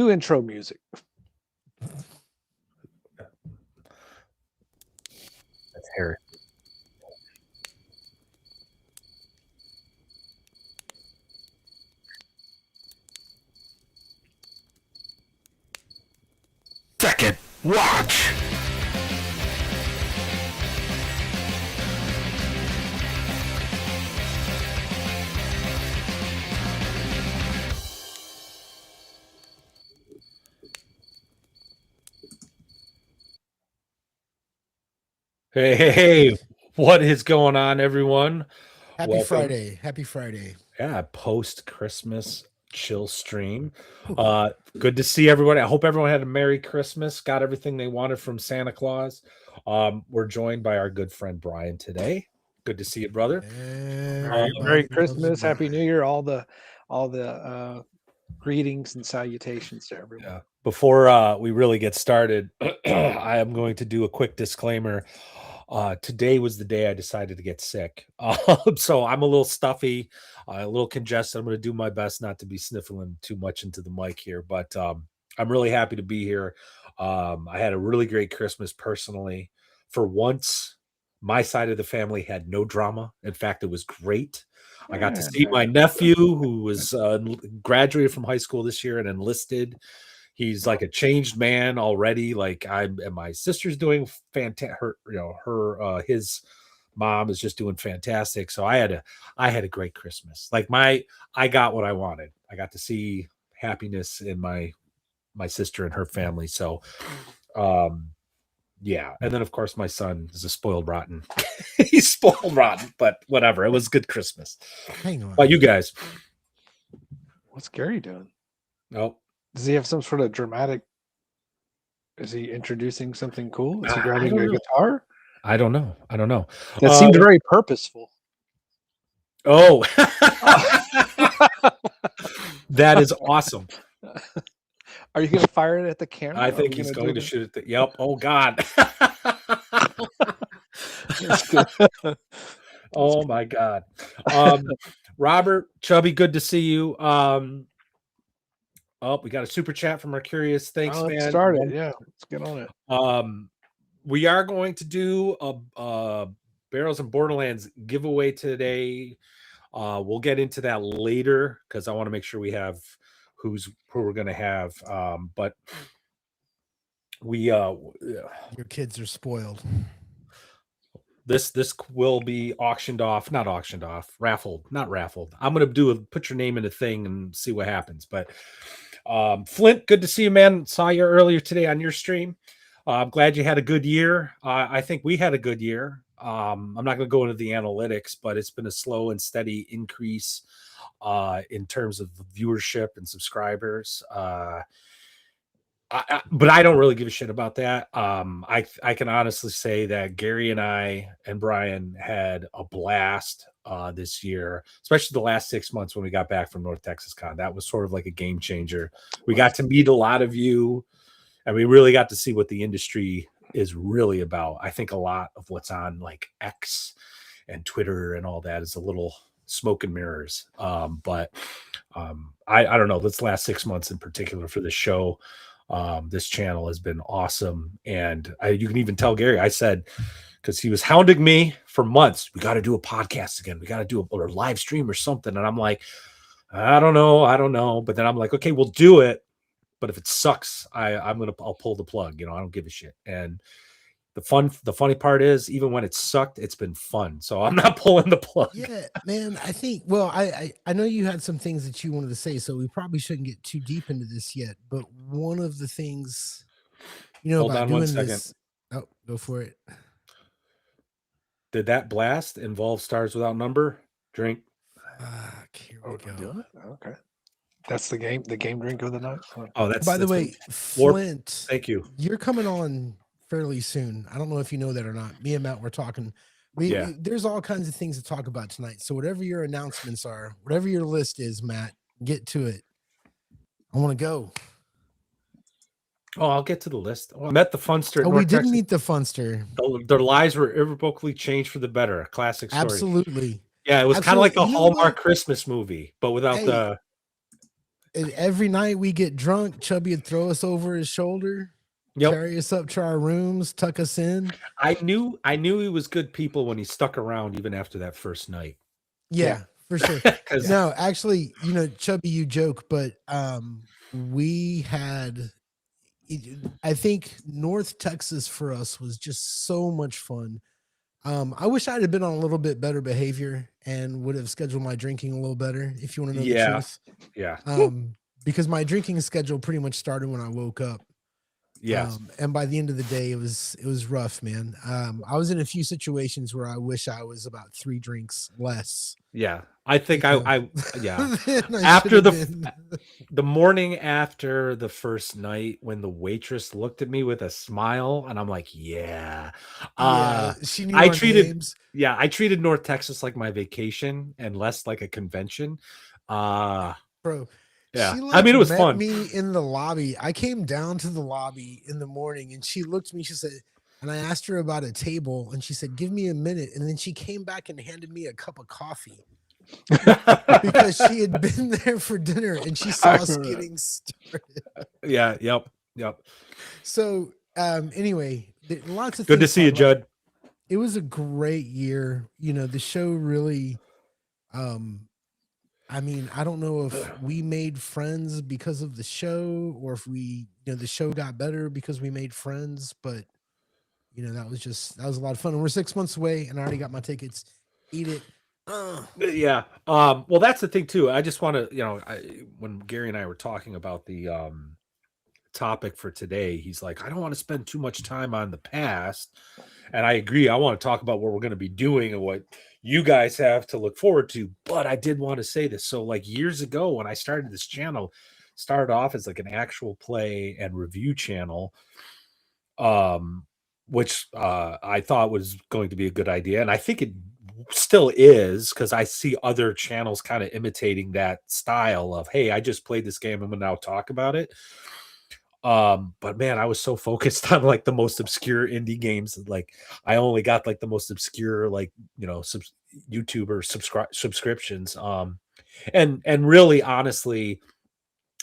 Cue intro music. That's Harry. Second watch. Hey, what is going on, everyone? Happy Welcome. Friday. Happy Friday. Yeah, post-Christmas chill stream. Good to see everybody. I hope everyone had a Merry Christmas, got everything they wanted from Santa Claus. We're joined by our good friend Brian today. Good to see you, brother. Merry Christmas, Happy New Year, all the greetings and salutations to everyone. Yeah. Before we really get started, I am going to do a quick disclaimer. Today was the day I decided to get sick. So I'm a little stuffy, a little congested. I'm going to do my best not to be sniffling too much into the mic here, but I'm really happy to be here. I had a really great Christmas personally. For once, my side of the family had no drama. In fact, it was great. I got to see my nephew, who was graduated from high school this year and enlisted. He's like a changed man already. Like and my sister's doing fantastic. His mom is just doing fantastic. So I had a great Christmas. Like I got what I wanted. I got to see happiness in my sister and her family. So, yeah. And then of course my son is a spoiled rotten. He's spoiled rotten, but whatever. It was a good Christmas. Hang on. But you guys, What's Gary doing? Oh. Does he have some sort of dramatic? Is he introducing something cool? Is he grabbing a guitar? I don't know. That seemed very purposeful. Oh, that is awesome. Are you going to fire it at the camera? I think he's going to shoot it. Yep. Oh God. Oh my God. Robert Chubby, good to see you. We got a super chat from Mercurius. Thanks, man. Let's start it. Yeah, let's get on it. We are going to do a Barrows and Borderlands giveaway today. We'll get into that later because I want to make sure we have who we're going to have. But we your kids are spoiled. This will be raffled. I'm going to put your name in a thing and see what happens. But Flint, good to see you, man. Saw you earlier today on your stream. I'm glad you had a good year. I think we had a good year. I'm not going to go into the analytics, but it's been a slow and steady increase in terms of viewership and subscribers. But I don't really give a shit about that. I can honestly say that Gary and I and Brian had a blast this year, especially the last 6 months when we got back from North Texas Con. That was sort of like a game changer. We got to meet a lot of you, and we really got to see what the industry is really about. I think a lot of what's on like X and Twitter and all that is a little smoke and mirrors. But I don't know. This last 6 months in particular for the show, this channel has been awesome. And you can even tell Gary, I said, because he was hounding me for months, we got to do a podcast again. We got to do a live stream or something. And I'm like, I don't know. But then I'm like, okay, we'll do it. But if it sucks, I'll pull the plug. I don't give a shit. And the funny part is, even when it sucked, it's been fun. So I'm not pulling the plug. Yeah, man. I think. Well, I know you had some things that you wanted to say, so we probably shouldn't get too deep into this yet. But one of the things, Hold about on doing 1 second. this. Oh, go for it. Did that blast involve Stars Without Number? Drink. Here we go. Okay. That's the game drink of the night. Oh, that's by the way, Flint. Thank you. You're coming on fairly soon. I don't know if you know that or not. Me and Matt were talking. There's all kinds of things to talk about tonight. So whatever your announcements are, whatever your list is, Matt, get to it. I want to go. Oh, I'll get to the list. I met the Funster. Oh, we didn't meet the Funster. Their lives were irrevocably changed for the better. A classic story. Absolutely. Yeah, it was kind of like a Hallmark Christmas movie, but without the. every night we get drunk, Chubby would throw us over his shoulder, carry us up to our rooms, tuck us in. I knew he was good people when he stuck around even after that first night. Yeah. For sure. No, actually, Chubby, you joke, but we had, I think North Texas for us was just so much fun. I wish I'd have been on a little bit better behavior and would have scheduled my drinking a little better, if you want to know the truth. Yeah. Because my drinking schedule pretty much started when I woke up. Yes. And by the end of the day, it was rough, man. I was in a few situations where I wish I was about 3 drinks less. Yeah. I think I after the morning after the first night, when the waitress looked at me with a smile and I'm like, she knew I treated North Texas like my vacation and less like a convention. Bro. Yeah, She it was fun. Me in the lobby. I came down to the lobby in the morning, and she looked at me. She said, and I asked her about a table, and she said, "Give me a minute." And then she came back and handed me a cup of coffee because she had been there for dinner and she saw us getting started. Yeah. Yep. So, anyway, lots of good to see you, Judd. It was a great year. The show really. I mean, I don't know if we made friends because of the show or if the show got better because we made friends, but that was a lot of fun. And we're 6 months away and I already got my tickets. Eat it. Yeah. Well, that's the thing too. I just want to, when Gary and I were talking about the topic for today, he's like, I don't want to spend too much time on the past. And I agree. I want to talk about what we're going to be doing and what you guys have to look forward to. But I did want to say this. So like years ago, when I started this channel, started off as like an actual play and review channel, which I thought was going to be a good idea. And I think it still is, because I see other channels kind of imitating that style of, hey, I just played this game, I'm gonna now talk about it. But man, I was so focused on like the most obscure indie games. Like I only got like the most obscure, like, YouTuber subscriptions. And really, honestly,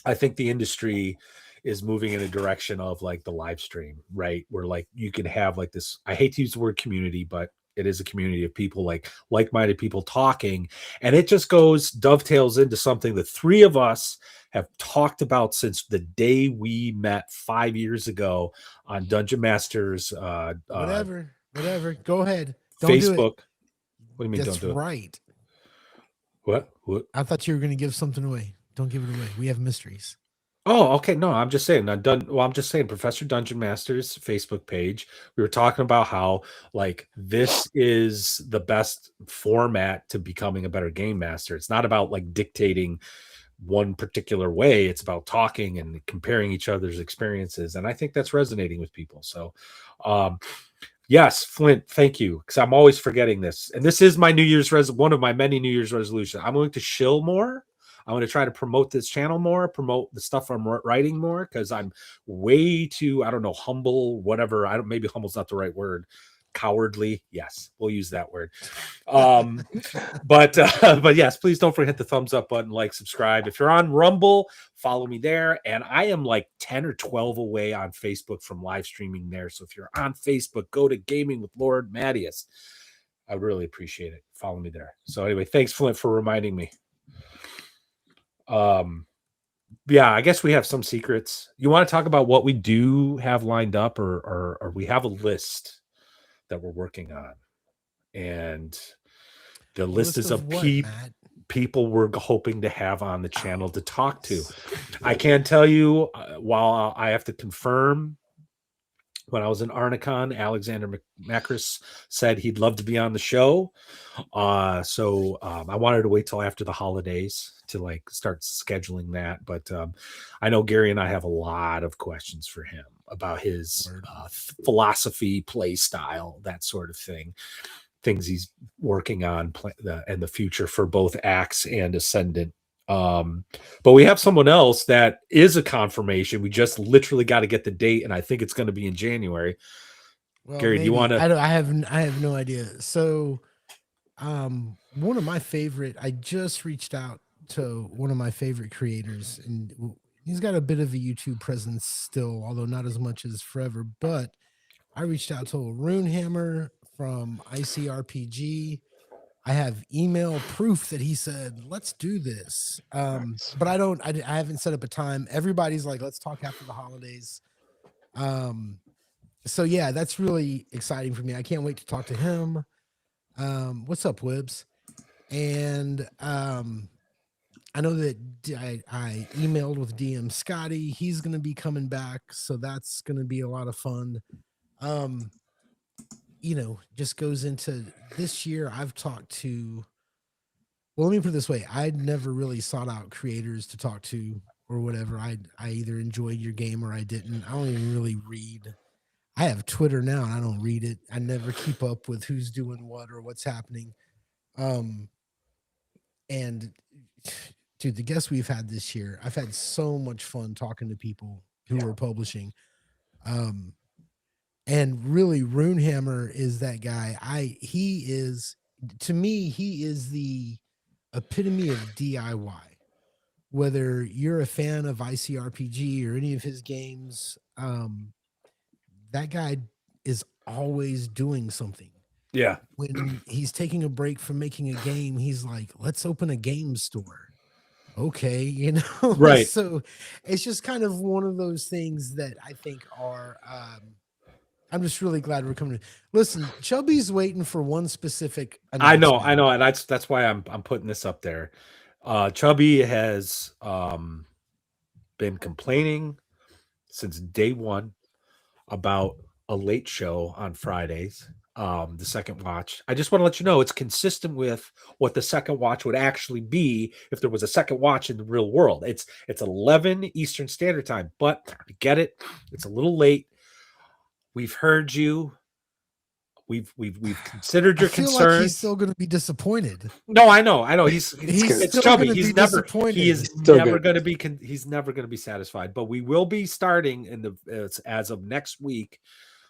I think the industry is moving in a direction of like the live stream, right? Where like you can have like this, I hate to use the word community, but it is a community of people, like like-minded people talking. And it just dovetails into something the 3 of us have talked about since the day we met 5 years ago on Dungeon Masters. Whatever. Go ahead. Don't Facebook. Do it. What do you mean? That's don't do it? Right. What? I thought you were going to give something away. Don't give it away. We have mysteries. Oh, okay. No, I'm just saying. I'm just saying. Professor Dungeon Master's Facebook page. We were talking about how like this is the best format to becoming a better game master. It's not about like dictating one particular way. It's about talking and comparing each other's experiences, and I think that's resonating with people. So, yes, Flint, thank you, because I'm always forgetting this, and this is my New Year's one of my many New Year's resolutions. I'm going to shill more. I'm going to try to promote this channel more, promote the stuff I'm writing more, because I'm way too, I don't know, humble, whatever. Maybe humble's not the right word. Cowardly. Yes, we'll use that word. But yes, please don't forget the thumbs up button, like, subscribe. If you're on Rumble, follow me there. And I am like 10 or 12 away on Facebook from live streaming there. So if you're on Facebook, go to Gaming with Lord Mattias. I really appreciate it. Follow me there. So anyway, thanks, Flint, for reminding me. Yeah, I guess we have some secrets. You want to talk about what we do have lined up, or we have a list that we're working on, and the list is of people we're hoping to have on the channel to talk to. I can tell you, while I have to confirm, when I was in Arnicon, Alexander Macris said he'd love to be on the show. So I wanted to wait till after the holidays to like start scheduling that. But I know Gary and I have a lot of questions for him about his philosophy, play style, that sort of thing. Things he's working on and the future for both Axe and Ascendant. But we have someone else that is a confirmation. We just literally got to get the date, and I think it's going to be in January. Well, Gary, maybe. Do you want to? I have no idea. So, one of my favorite. I just reached out to one of my favorite creators, and he's got a bit of a YouTube presence still, although not as much as Forever. But I reached out to Runehammer from ICRPG. I have email proof that he said, let's do this. Nice. But I haven't set up a time. Everybody's like, let's talk after the holidays. So yeah, that's really exciting for me. I can't wait to talk to him. What's up, Wibbs? And I know that I emailed with DM Scotty. He's going to be coming back, so that's going to be a lot of fun. Just goes into this year. I've talked to, well, let me put it this way. I'd never really sought out creators to talk to or whatever. I either enjoyed your game or I didn't. I don't even really read. I have Twitter now and I don't read it. I never keep up with who's doing what or what's happening. And dude, the guests we've had this year, I've had so much fun talking to people who are publishing. And really, Runehammer is that guy. He is, to me, he is the epitome of DIY. Whether you're a fan of ICRPG or any of his games, that guy is always doing something. Yeah. When he's taking a break from making a game, he's like, let's open a game store. Okay, Right. So it's just kind of one of those things that I think are I'm just really glad we're coming. Listen, Chubby's waiting for one specific I know, and that's why I'm putting this up there. Chubby has been complaining since day one about a late show on Fridays, the second watch. I just want to let you know it's consistent with what the second watch would actually be if there was a second watch in the real world. It's 11 Eastern Standard Time, but I get it. It's a little late. We've heard you. We've considered your concerns. Like he's still going to be disappointed. No, I know. He's it's Chubby. He's never disappointed. He is never going to be. He's never going to be satisfied. But we will be starting as of next week,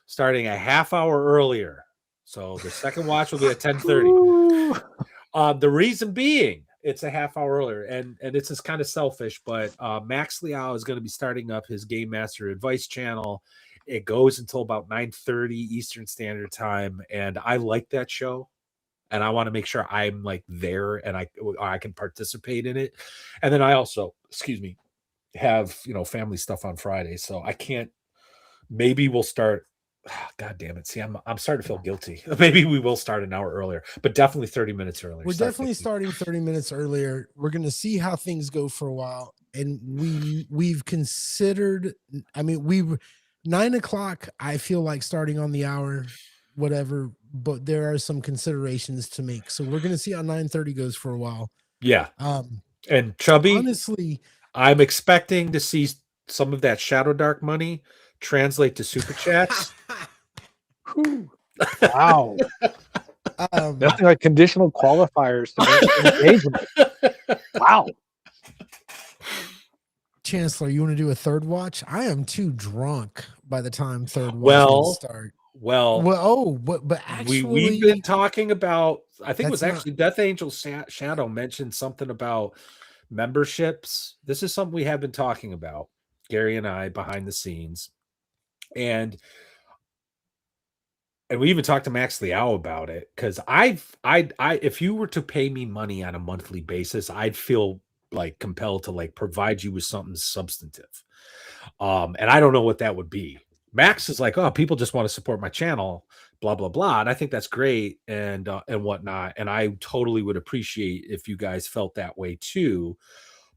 starting a half hour earlier. So the second watch will be at 10:30. The reason being, it's a half hour earlier, and this is kind of selfish, but Max Liao is going to be starting up his Game Master Advice channel. It goes until about 9:30 Eastern Standard Time, and I like that show, and I want to make sure I'm like there and I can participate in it. And then I also, have family stuff on Friday, so I can't. Maybe we'll start. God damn it! See, I'm starting to feel guilty. Maybe we will start an hour earlier, but definitely 30 minutes earlier. We're definitely starting 30 minutes earlier. We're going to see how things go for a while, and we've considered. I mean, 9 o'clock, I feel like starting on the hour, whatever, but there are some considerations to make. So we're going to see how 9:30 goes for a while. Yeah. And Chubby, honestly, I'm expecting to see some of that Shadow Dark money translate to super chats. Wow. Nothing like conditional qualifiers to make engagement. Wow. Chancellor, you want to do a third watch? I am too drunk by the time third watch will start. But actually, we've been talking about. I think it was actually Death Angel Shadow mentioned something about memberships. This is something we have been talking about, Gary and I, behind the scenes, and we even talked to Max Liao about it, because I if you were to pay me money on a monthly basis, I'd feel like compelled to like provide you with something substantive. And I don't know what that would be. Max is like, oh, people just want to support my channel, blah, blah, blah. And I think that's great and whatnot. And I totally would appreciate if you guys felt that way too.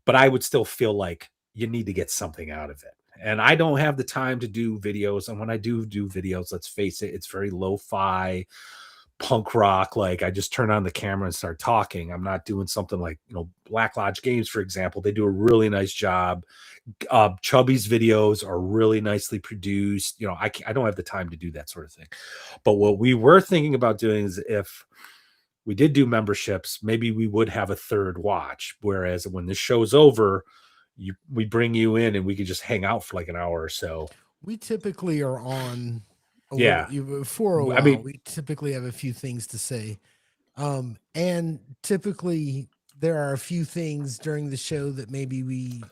But I would still feel like you need to get something out of it. And I don't have the time to do videos. And when I do videos, let's face it, it's very lo-fi, punk rock. Like I just turn on the camera and start talking. I'm not doing something like, Black Lodge Games, for example. They do a really nice job. Chubby's videos are really nicely produced. I don't have the time to do that sort of thing. But what we were thinking about doing is, if we did do memberships, maybe we would have a third watch. Whereas when this show's over, we bring you in and we could just hang out for like an hour or so. We typically are on. For a while, we typically have a few things to say. And typically there are a few things during the show that maybe we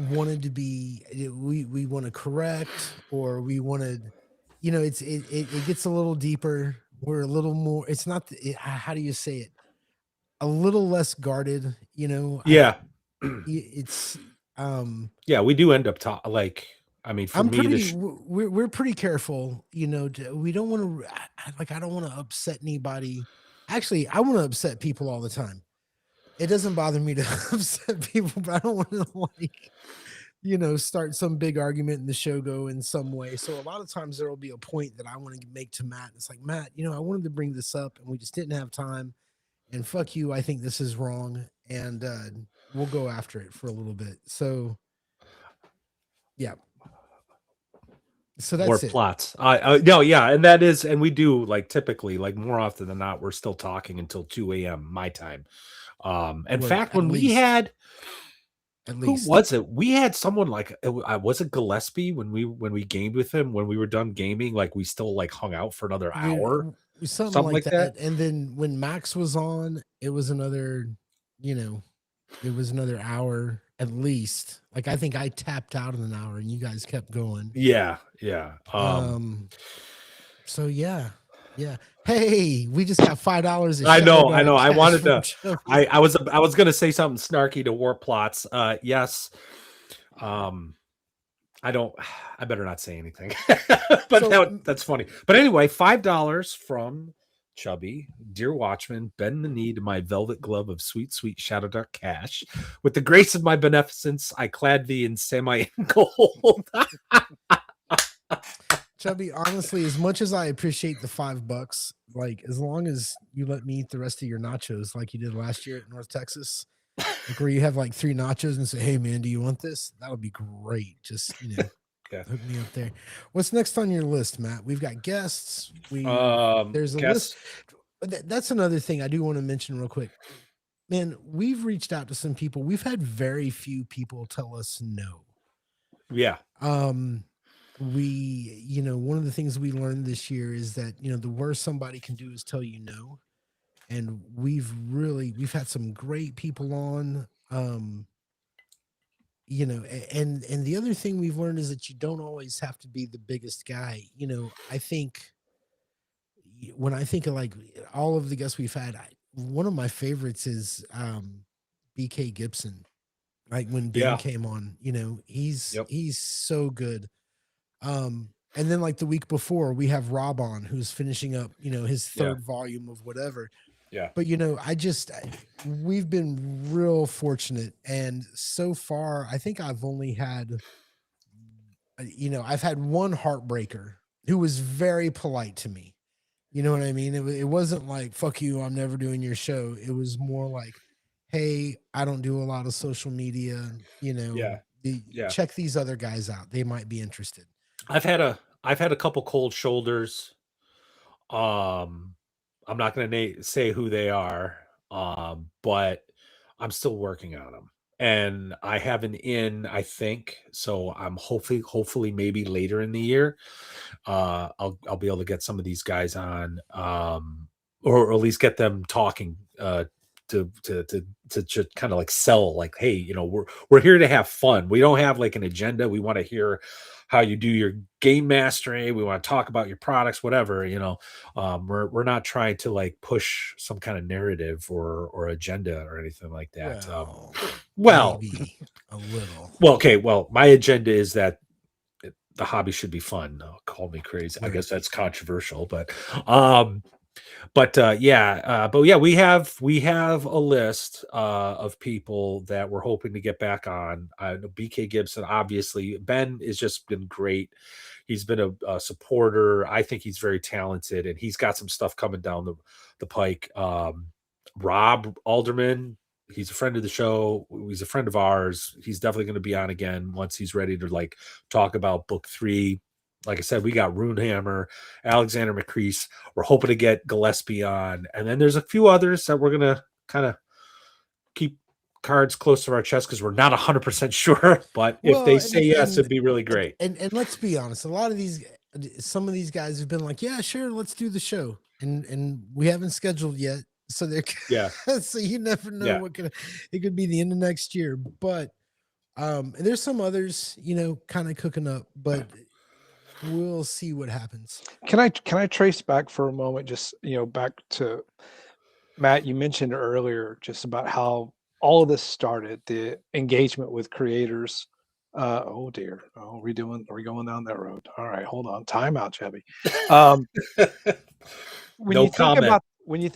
wanted to be, we want to correct, or we wanted, it gets a little deeper. We're a little more, it's not, how do you say it? A little less guarded, Yeah. It's, yeah, we do end up like, I mean, for me, we're pretty careful, we don't want to, I don't want to upset anybody. Actually, I want to upset people all the time. It doesn't bother me to upset people, but I don't want to start some big argument in the show go in some way. So a lot of times there will be a point that I want to make to Matt. It's like, Matt, I wanted to bring this up and we just didn't have time. And fuck you, I think this is wrong. And we'll go after it for a little bit. So yeah. So that's more it. plots. No, yeah, and that is, and we do, like, typically, like, more often than not, we're still talking until 2 a.m. my time. In fact, when we had, who was it? We had someone like, was it Gillespie when we gamed with him, when we were done gaming, like we still like hung out for another hour, something like that. And then when Max was on, it was another, it was another hour at least. Like I think I tapped out in an hour and you guys kept going. Yeah. So yeah. Hey, we just got $5. I know. I wanted to. I was gonna say something snarky to Warp Plots. Yes. I better not say anything. But so, that's funny. But anyway, $5 from Chubby. Dear Watchman, bend the knee to my velvet glove of sweet, sweet Shadow Dark cash. With the grace of my beneficence, I clad thee in semi-gold. Chubby, honestly, as much as I appreciate the $5, like as long as you let me eat the rest of your nachos like you did last year at North Texas, like where you have like 3 nachos and say, hey man, do you want this? That would be great. Just, hook me up there. What's next on your list, Matt? We've got guests. There's a list. That's another thing I do want to mention real quick. Man, we've reached out to some people. We've had very few people tell us no. Yeah. We, one of the things we learned this year is that, the worst somebody can do is tell you no. And we've had some great people on, and the other thing we've learned is that you don't always have to be the biggest guy. I think when I think of like all of the guests we've had, one of my favorites is BK Gibson. Like when Ben came on, he's so good. And then like the week before we have Rob on, who's finishing up, his third volume of whatever. Yeah. But, we've been real fortunate. And so far, I think I've only had, I've had one heartbreaker who was very polite to me. You know what I mean? It wasn't like, fuck you, I'm never doing your show. It was more like, hey, I don't do a lot of social media, check these other guys out. They might be interested. I've had a couple cold shoulders. I'm not going to say who they are, but I'm still working on them. And I have an in, I think. So I'm hopefully maybe later in the year, I'll be able to get some of these guys on, or at least get them talking, to kind of like sell, like, hey, we're here to have fun. We don't have like an agenda. We want to hear how you do your game mastering. We want to talk about your products, whatever, we're not trying to like push some kind of narrative or agenda or anything like that. Well, maybe a little. Well, okay. Well, my agenda is that the hobby should be fun. Call me crazy. Right. I guess that's controversial, but we have a list of people that we're hoping to get back on. BK Gibson, obviously. Ben has just been great. He's been a supporter. I think he's very talented, and he's got some stuff coming down the pike. Rob Alderman, he's a friend of the show. He's a friend of ours. He's definitely going to be on again once he's ready to like talk about book 3. Like I said, we got Runehammer, Alexander McCrease. We're hoping to get Gillespie on. And then there's a few others that we're going to kind of keep cards close to our chest because we're not 100% sure. But if they say yes, it'd be really great. And let's be honest, some of these guys have been like, yeah, sure, let's do the show. And we haven't scheduled yet. So they're Yeah. so you never know what it could be the end of next year. But and there's some others, kind of cooking up, but we'll see what happens. Can I trace back for a moment, just back to Matt? You mentioned earlier just about how all of this started, the engagement with creators. Oh dear. Oh, are we going down that road? All right, hold on. Time out, Chevy. When No you think comment.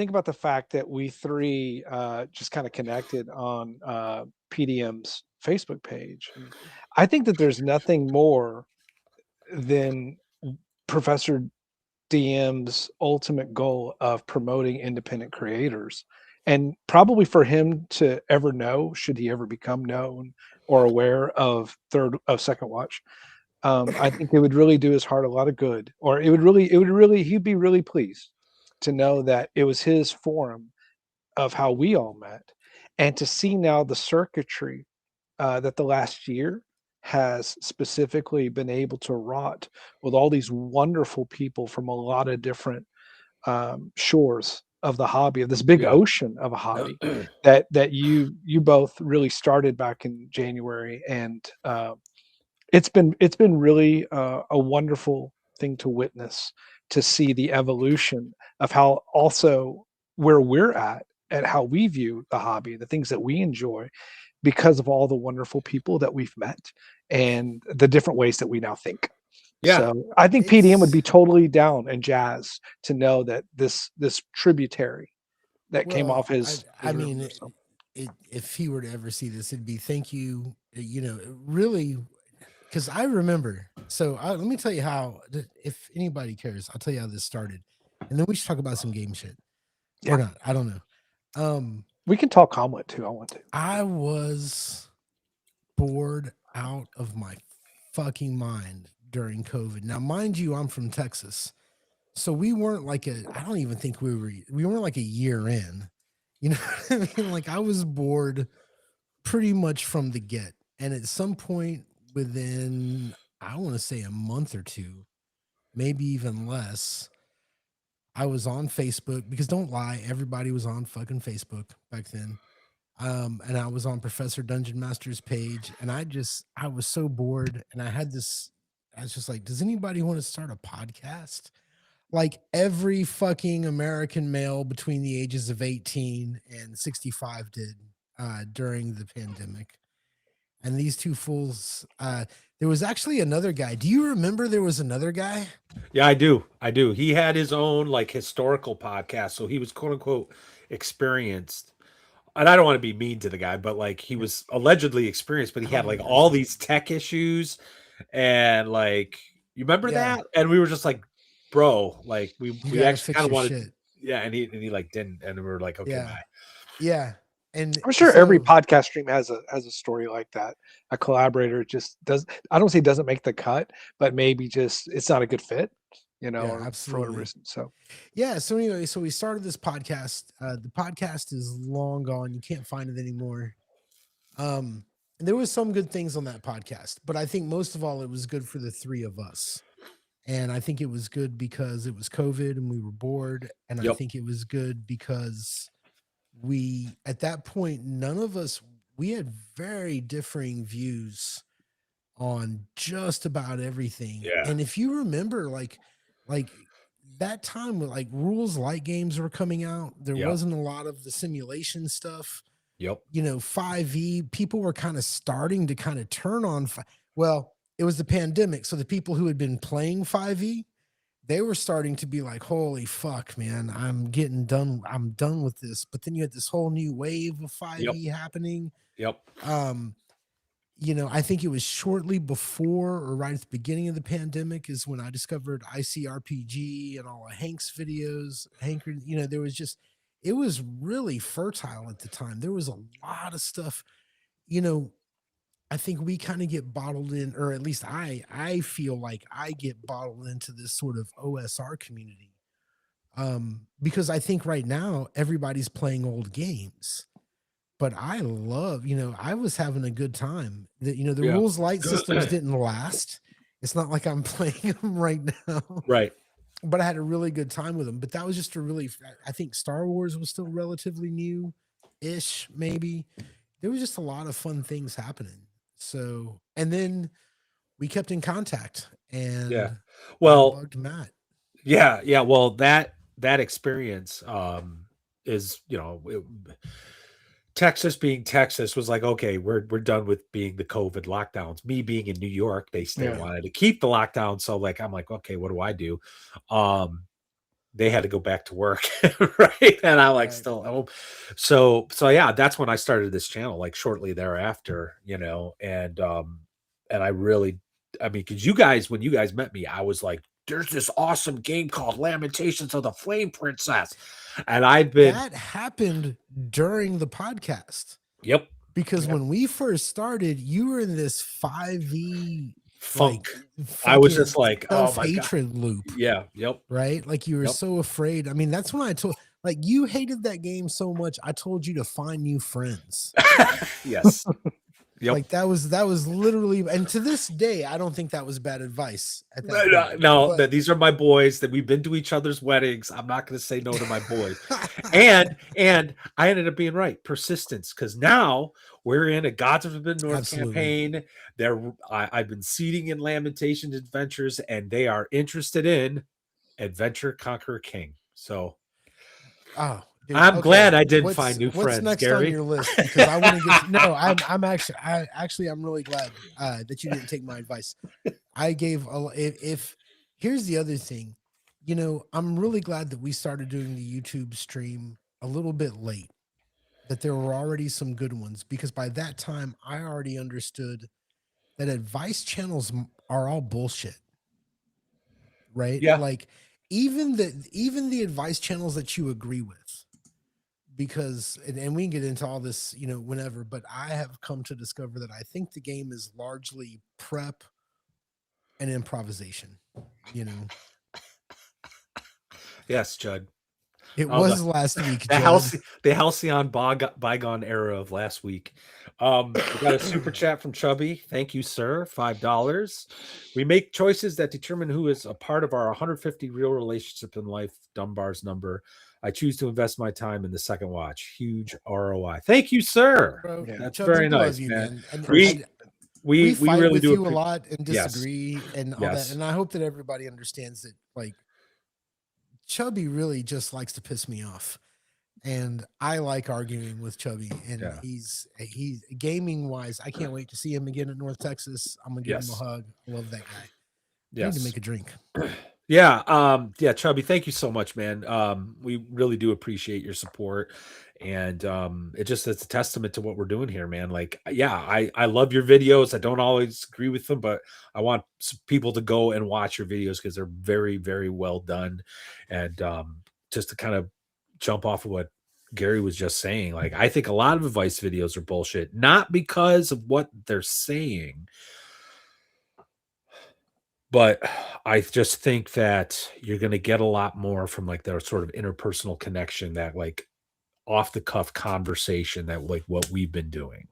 about the fact that we three just kind of connected on PDM's Facebook page, I think that there's nothing more than Professor DM's ultimate goal of promoting independent creators. And probably for him to ever know, should he ever become known or aware of Second Watch, I think it would really do his heart a lot of good, or he'd be really pleased to know that it was his forum of how we all met, and to see now the circuitry that the last year has specifically been able to wrought with all these wonderful people from a lot of different shores of the hobby, of this big ocean of a hobby that you both really started back in January. And it's been really a wonderful thing to witness, to see the evolution of how also where we're at how we view the hobby, the things that we enjoy, because of all the wonderful people that we've met and the different ways that we now think. Yeah. So I think PDM would be totally down and jazzed to know that this tributary that came off his mean, if he were to ever see this, it'd be thank you, really, because I remember. So let me tell you how, if anybody cares, I'll tell you how this started. And then we should talk about some game shit. Or not. I don't know. We can talk Hamlet too. I want to. I was bored out of my fucking mind during COVID. Now, mind you, I'm from Texas, so we weren't like I don't even think we weren't like a year in. You know what I mean? Like I was bored pretty much from the get. And at some point within, I want to say a month or two, maybe even less, I was on Facebook, because don't lie, everybody was on fucking Facebook back then. And I was on Professor Dungeon Master's page, and I was so bored, and I was just like, does anybody want to start a podcast? Like every fucking American male between the ages of 18 and 65 did during the pandemic. And these two fools, there was actually another guy. Do you remember there was another guy? Yeah, I do. He had his own like historical podcast, so he was quote unquote experienced. And I don't want to be mean to the guy, but like he was allegedly experienced, but he had like all these tech issues, and like you remember that? And we were just like, bro, like we actually kind of wanted, shit. Yeah, and he like didn't, and we were like, okay, bye. Yeah. And I'm sure every podcast stream has a story like that. A collaborator just I don't say doesn't make the cut, but maybe just it's not a good fit, absolutely. For whatever reason. So so anyway, so we started this podcast. The podcast is long gone. You can't find it anymore. And there was some good things on that podcast, but I think most of all, it was good for the three of us. And I think it was good because it was COVID and we were bored. And I think it was good because at that point, none of us, we had very differing views on just about everything. Yeah. And if you remember, like that time when like rules light games were coming out, there wasn't a lot of the simulation stuff. 5e, people were kind of starting to kind of turn on. Well, it was the pandemic. So the people who had been playing 5e, they were starting to be like, holy fuck, man, I'm done with this. But then you had this whole new wave of 5e happening. I think it was shortly before or right at the beginning of the pandemic is when I discovered ICRPG and all of Hank's videos. Hank, it was really fertile at the time. There was a lot of stuff, I think we kind of get bottled in, or at least I feel like I get bottled into this sort of OSR community. Because I think right now everybody's playing old games, but I love, I was having a good time. The rules light systems didn't last. It's not like I'm playing them right now. Right. but I had a really good time with them. But that was just I think Star Wars was still relatively new ish, maybe. There was just a lot of fun things happening. So, and then we kept in contact, and I Well, bugged Matt. yeah. Well, that experience is, Texas being Texas was like, okay, we're done with being the COVID lockdowns. Me being in New York, they still wanted to keep the lockdown. So like, I'm like, okay, what do I do? They had to go back to work, right? And I like still home. So yeah, that's when I started this channel, like shortly thereafter, and I really, I mean, because when you guys met me, I was like, there's this awesome game called Lamentations of the Flame Princess. And that happened during the podcast. Yep. Because when we first started, you were in this 5e funk. I was just like, oh my hatred God. loop. Yeah. Yep. Right. Like you were so afraid. I mean, that's when I told, like, you hated that game so much. I told you to find new friends. Yes. Yep. Like that was literally, and to this day, I don't think that was bad advice. At that no, these are my boys that we've been to each other's weddings. I'm not going to say no to my boys. and I ended up being right. Persistence, because now we're in a Gods of the Forbidden North campaign. I've been seeding in Lamentation Adventures, and they are interested in Adventure Conqueror King. So, dude, I'm glad I didn't find new friends. What's next Gary? on your list? Because I want to get. No, I'm really glad that you didn't take my advice. I gave if here's the other thing, I'm really glad that we started doing the YouTube stream a little bit late. That there were already some good ones, because by that time I already understood that advice channels are all bullshit. Right? Yeah. Like even the advice channels that you agree with. Because and we can get into all this, whenever, but I have come to discover that I think the game is largely prep and improvisation. Yes, Judd. It was last week. The halcyon bygone era of last week. We got a super chat from Chubby. Thank you, sir. $5. We make choices that determine who is a part of our 150 real relationship in life. Dunbar's number. I choose to invest my time in the second watch. Huge ROI. Thank you, sir. Bro, that's Chubby, very nice, man. And we fight really with do you a lot and disagree and all that. And I hope that everybody understands that, like, Chubby really just likes to piss me off. And I like arguing with Chubby, and he's gaming wise. I can't wait to see him again at North Texas. I'm gonna give him a hug. I love that guy. I need to make a drink. Yeah. Chubby, thank you so much, man. We really do appreciate your support. And it's a testament to what we're doing here, man. Like, I love your videos. I don't always agree with them, but I want people to go and watch your videos because they're very, very well done. And just to kind of jump off of what Gary was just saying, like, I think a lot of advice videos are bullshit, not because of what they're saying, but I just think that you're going to get a lot more from like their sort of interpersonal connection, that like off the cuff conversation, that like what we've been doing,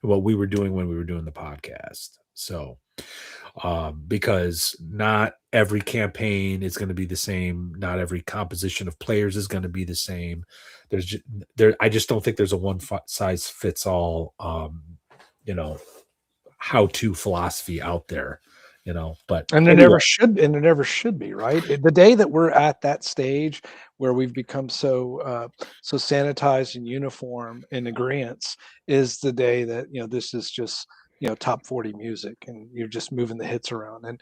what we were doing when we were doing the podcast. So, because not every campaign is going to be the same. Not every composition of players is going to be the same. I just don't think there's a one size fits all, how-to philosophy out there. But it never should, and it never should be, right? The day that we're at that stage where we've become so sanitized and uniform in agreeance is the day that this is just top 40 music, and you're just moving the hits around. And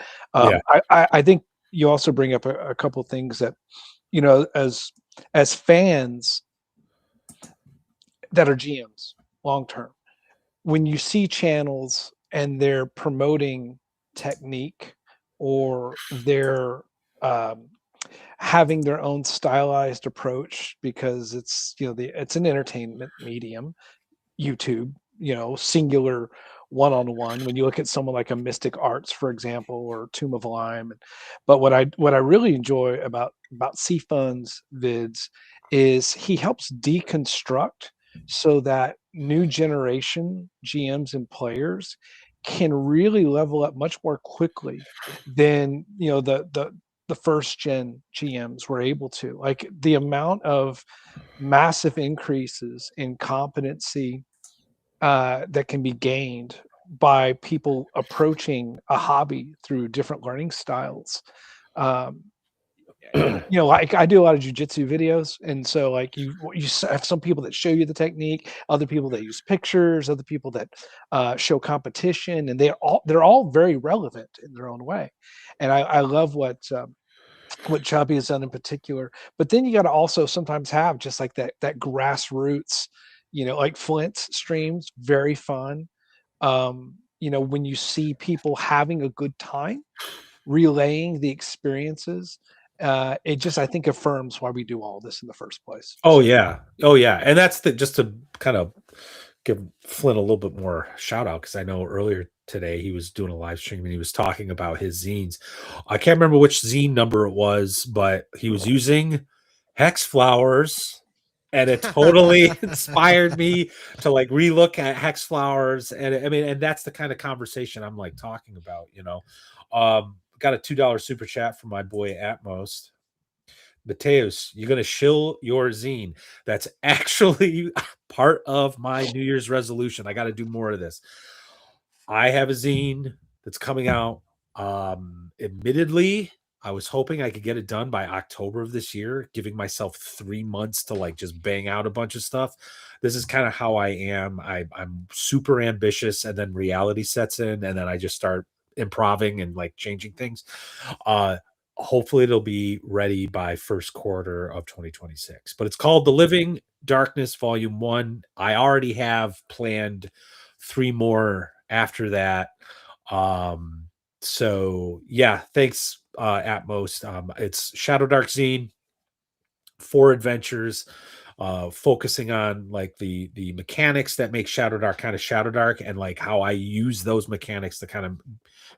I think you also bring up a couple things that as fans that are GMs long term, when you see channels and they're promoting technique, or they're having their own stylized approach because it's it's an entertainment medium, YouTube, singular one-on-one. When you look at someone like a Mystic Arts, for example, or Tomb of Lime. But what I really enjoy about Cfun's vids is he helps deconstruct so that new generation GMs and players can really level up much more quickly than the the first gen GMs were able to. Like the amount of massive increases in competency that can be gained by people approaching a hobby through different learning styles. Um, like I do a lot of jujitsu videos, and so like you have some people that show you the technique, other people that use pictures, other people that show competition, and they're all very relevant in their own way. And I love what Chubby has done in particular. But then you got to also sometimes have just like that grassroots, like Flint's streams, very fun. When you see people having a good time, relaying the experiences, it just I think affirms why we do all this in the first place. Oh yeah, and that's just to kind of give Flint a little bit more shout out, because I know earlier today he was doing a live stream and he was talking about his zines. I can't remember which zine number it was, but he was using hex flowers, and it totally inspired me to like relook at hex flowers. And I mean, and that's the kind of conversation I'm like talking about, got a $2 super chat from my boy Atmost. Mateus, you're gonna shill your zine. That's actually part of my New Year's resolution. I got to do more of this. I have a zine that's coming out. Admittedly, I was hoping I could get it done by October of this year, giving myself 3 months to like just bang out a bunch of stuff. This is kind of how I am. I'm super ambitious, and then reality sets in, and then I just start improving and like changing things. Hopefully it'll be ready by first quarter of 2026, but it's called The Living Darkness Volume 1. I already have planned 3 more after that. So yeah, thanks, Atmost. It's Shadow Dark Zine, 4 adventures, focusing on like the mechanics that make Shadow Dark kind of Shadow Dark, and like how I use those mechanics to kind of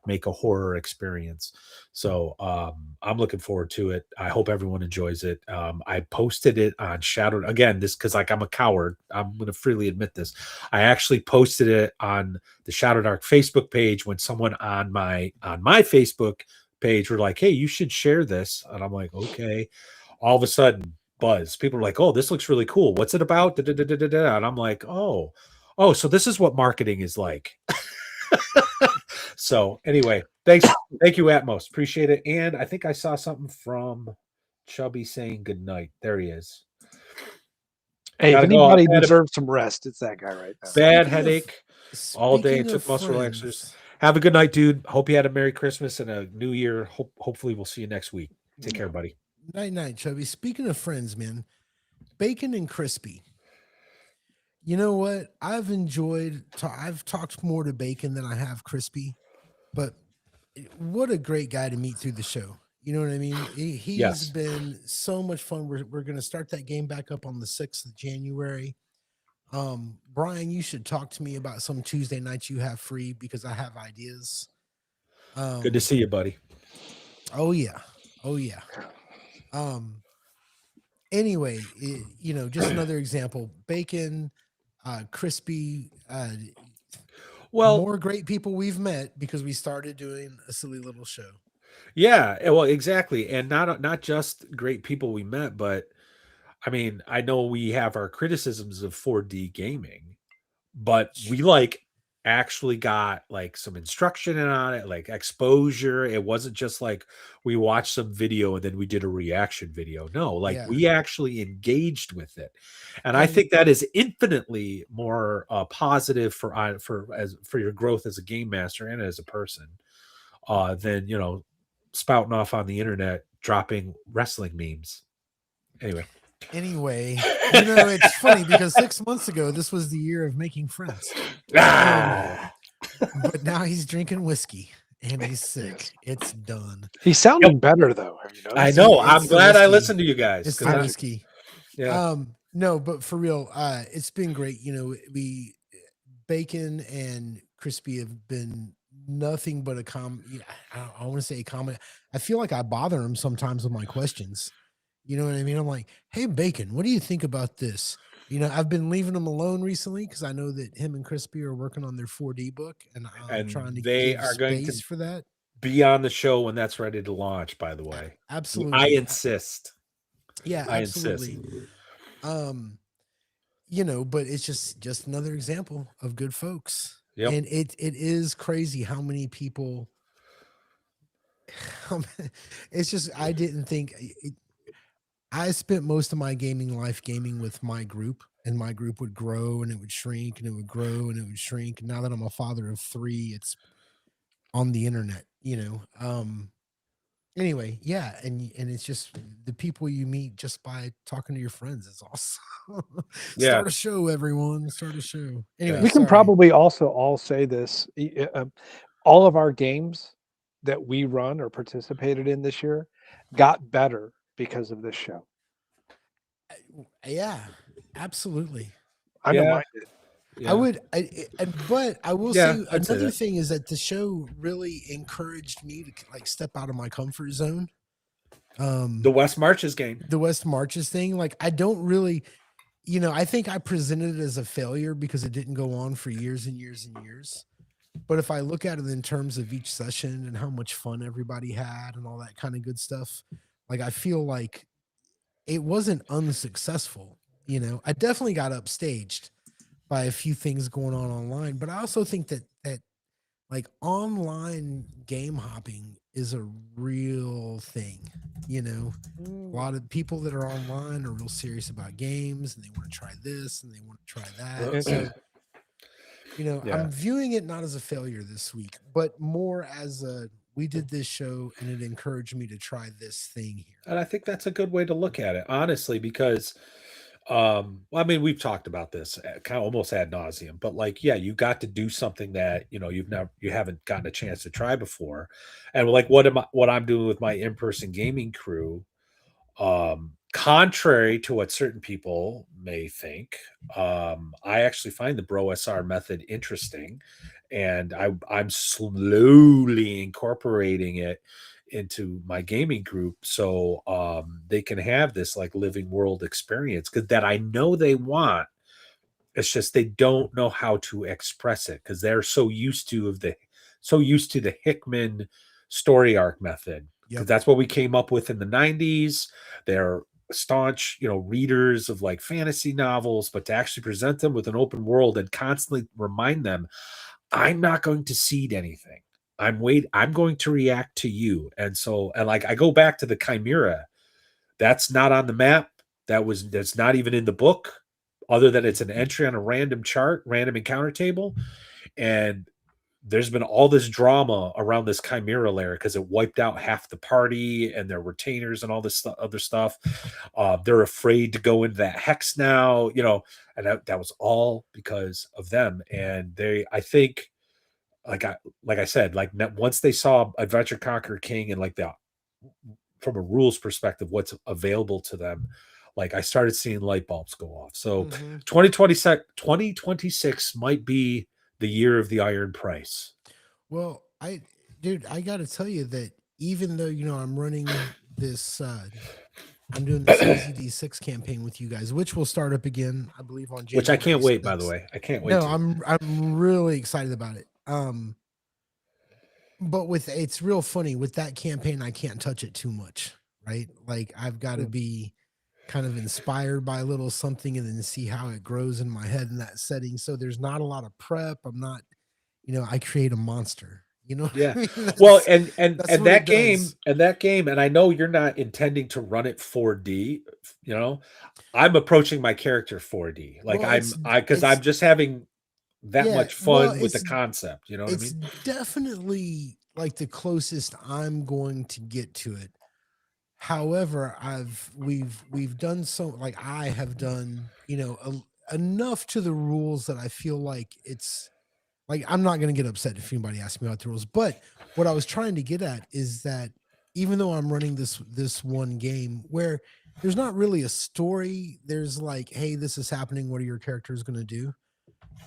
make a horror experience. So I'm looking forward to it. I hope everyone enjoys it. I posted it on Shadow again, this because like I'm a coward. I'm going to freely admit this. I actually posted it on the Shadow Dark Facebook page when someone on my Facebook page were like, "Hey, you should share this," and I'm like, "Okay." All of a sudden, buzz. People are like, "Oh, this looks really cool. What's it about?" And I'm like, "Oh, so this is what marketing is like." So anyway, thank you, Atmos. Appreciate it. And I think I saw something from Chubby saying good night. There he is. Hey, if anybody deserves some rest, it's that guy right now. Bad headache all day. Took muscle relaxers. Have a good night, dude. Hope you had a Merry Christmas and a New Year. Hopefully we'll see you next week. Take care, buddy. Night, Chubby. Speaking of friends, man, Bacon and Crispy. You know what? I've talked more to Bacon than I have Crispy, but what a great guy to meet through the show. You know what I mean? He's been so much fun. We're going to start that game back up on the 6th of January. Brian, you should talk to me about some Tuesday nights you have free, because I have ideas. Good to see you, buddy. Oh yeah. Anyway, just another example. Bacon, Crispy, more great people we've met because we started doing a silly little show. Yeah, well, exactly. And not just great people we met, but I mean, I know we have our criticisms of 4D gaming, but we like actually got like some instruction on it, like exposure. It wasn't just like we watched some video and then we did a reaction video. No, like we actually engaged with it. And I think that is infinitely more positive for your growth as a game master and as a person than, spouting off on the internet, dropping wrestling memes. Anyway, it's funny because 6 months ago, this was the year of making friends. But now he's drinking whiskey and he's sick. It's done. He's sounding better though. I know. I'm glad I listened to you guys. It's the whiskey. Yeah. No, but for real, it's been great. Bacon and Crispy have been nothing but I want to say a comment. I feel like I bother him sometimes with my questions. You know what I mean? I'm like, "Hey, Bacon, what do you think about this?" I've been leaving him alone recently because I know that him and Crispy are working on their 4D book, and I'm trying to give space for that. be on the show when that's ready to launch, by the way. Absolutely. I insist. Yeah, I absolutely. insist. But it's just another example of good folks. Yep. And it is crazy how many people it's just I didn't think I spent most of my gaming life gaming with my group, and my group would grow and it would shrink and it would grow and it would shrink. Now that I'm a father of 3, it's on the internet, Anyway, yeah, and it's just the people you meet just by talking to your friends is awesome. Start a show, everyone. Start a show. Anyway, we can probably also all say this. All of our games that we run or participated in this year got better because of this show. Yeah, absolutely. I don't mind it. Yeah. But I will say another thing is that the show really encouraged me to like step out of my comfort zone. The West Marches game. The West Marches thing. Like, I don't really, I think I presented it as a failure because it didn't go on for years and years and years. But if I look at it in terms of each session and how much fun everybody had and all that kind of good stuff, like, I feel like it wasn't unsuccessful. I definitely got upstaged by a few things going on online, but I also think that like online game hopping is a real thing. A lot of people that are online are real serious about games and they want to try this and they want to try that. So, I'm viewing it not as a failure this week, but more as we did this show and it encouraged me to try this thing here. And I think that's a good way to look at it, honestly, because I mean, we've talked about this kind of almost ad nauseum, but like, yeah, you got to do something that you haven't gotten a chance to try before, and like what I'm doing with my in-person gaming crew. Contrary to what certain people may think, I actually find the Bro SR method interesting, and I'm slowly incorporating it into my gaming group so they can have this like living world experience that I know they want. It's just they don't know how to express it because they're so used to the Hickman story arc method, because that's what we came up with in the 90s. They're staunch readers of like fantasy novels, but to actually present them with an open world and constantly remind them, I'm not going to seed anything. I'm going to react to you. And like I go back to the Chimera. That's not on the map. That's not even in the book, other than it's an entry on a random encounter table. And there's been all this drama around this Chimera lair because it wiped out half the party and their retainers and all this other stuff. They're afraid to go into that hex now, and that was all because of them. And I think, like I said, like once they saw Adventure Conquer King and like from a rules perspective, what's available to them, like I started seeing light bulbs go off. So 2026 might be the year of the iron price. Well, I got to tell you that even though, I'm running this, I'm doing this EZD6 campaign with you guys, which will start up again, I believe, on January. Which I can't wait, by the way. I can't wait. No, I'm really excited about it. But it's real funny with that campaign. I can't touch it too much, right? Like I've got to be kind of inspired by a little something and then see how it grows in my head in that setting. So there's not a lot of prep. I'm not, I create a monster, Yeah. I mean? Well, and that game, and I know you're not intending to run it 4D, I'm approaching my character 4D. Like I'm just having that much fun with the concept, you know what I mean? It's definitely like the closest I'm going to get to it. However, we've done I have done, enough to the rules that I feel like it's like, I'm not going to get upset if anybody asks me about the rules, but what I was trying to get at is that even though I'm running this one game where there's not really a story, there's like, hey, this is happening, what are your characters going to do?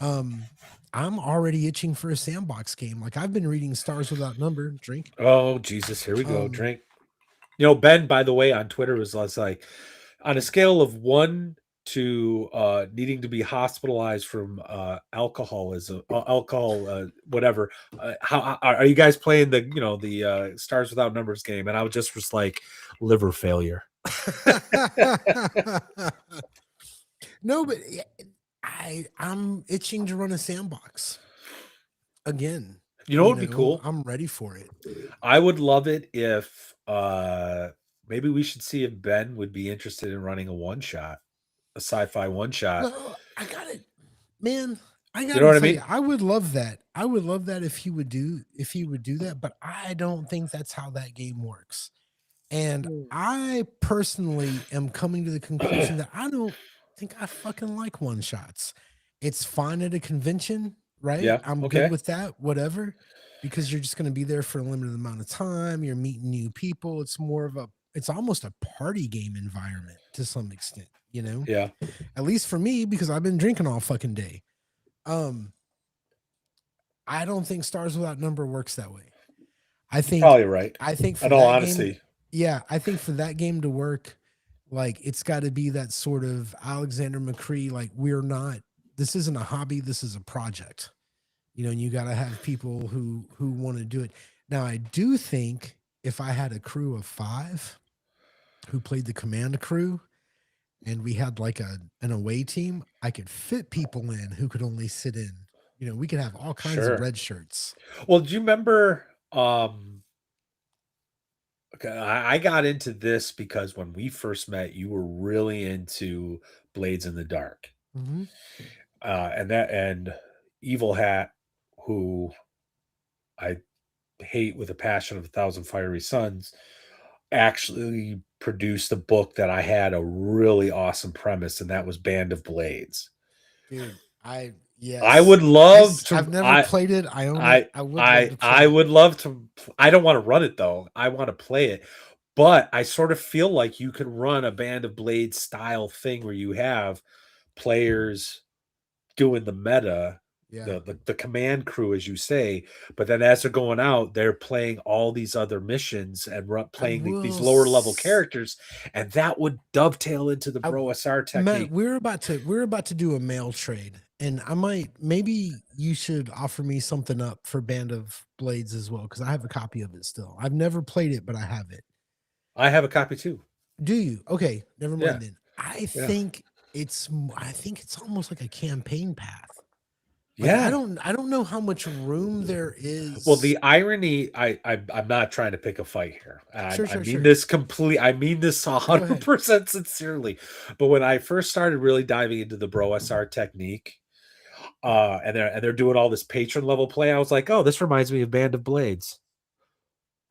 I'm already itching for a sandbox game. Like I've been reading Stars Without Number. Drink. Oh Jesus, here we go. Drink. Ben, by the way, on Twitter was like, on a scale of 1 to needing to be hospitalized from alcoholism, whatever. How are you guys playing the Stars Without Numbers game? And I was like, liver failure. No, but I'm itching to run a sandbox again. You know what would be cool? I'm ready for it. I would love it if maybe we should see if Ben would be interested in running a one-shot, a sci-fi one-shot. No, I got it, man. I got You know what I tell mean? you, I would love that. I would love that if he would do that, but I don't think that's how that game works. And I personally am coming to the conclusion that I don't think I fucking like one shots. It's fine at a convention, right? Yeah, I'm okay. good with that, whatever, because you're just going to be there for a limited amount of time. You're meeting new people. It's almost a party game environment to some extent, Yeah. At least for me, because I've been drinking all fucking day. I don't think Stars Without Number works that way. I think probably right. I think for in all that honesty. game, yeah, I think for that game to work, like it's got to be that sort of Alexander McCree. Like this isn't a hobby. This is a project. And you got to have people who want to do it. Now, I do think if I had a crew of 5 who played the command crew, and we had like an away team, I could fit people in who could only sit in. We could have all kinds of red shirts. Well, do you remember? Okay, I got into this because when we first met, you were really into Blades in the Dark, and Evil Hat, who I hate with a passion of 1,000 Fiery Suns, actually produced a book that I had a really awesome premise, and that was Band of Blades. Dude, I would love to. I've never played it. I own it. I would love to. I don't want to run it though. I want to play it, but I sort of feel like you could run a Band of Blades style thing where you have players doing the meta. Yeah. The command crew, as you say, but then as they're going out, they're playing all these other missions and playing these lower level characters, and that would dovetail into the Bro SR technique. Matt, we're about to do a mail trade, and maybe you should offer me something up for Band of Blades as well, because I have a copy of it still. I've never played it, but I have it. I have a copy too. Do you? Okay, never mind then. I think it's almost like a campaign path. Like, I don't know how much room there is. Well, the irony, I'm not trying to pick a fight here. I mean this 100% sincerely. But when I first started really diving into the Bro SR technique, and they're doing all this patron level play, I was like, oh, this reminds me of Band of Blades.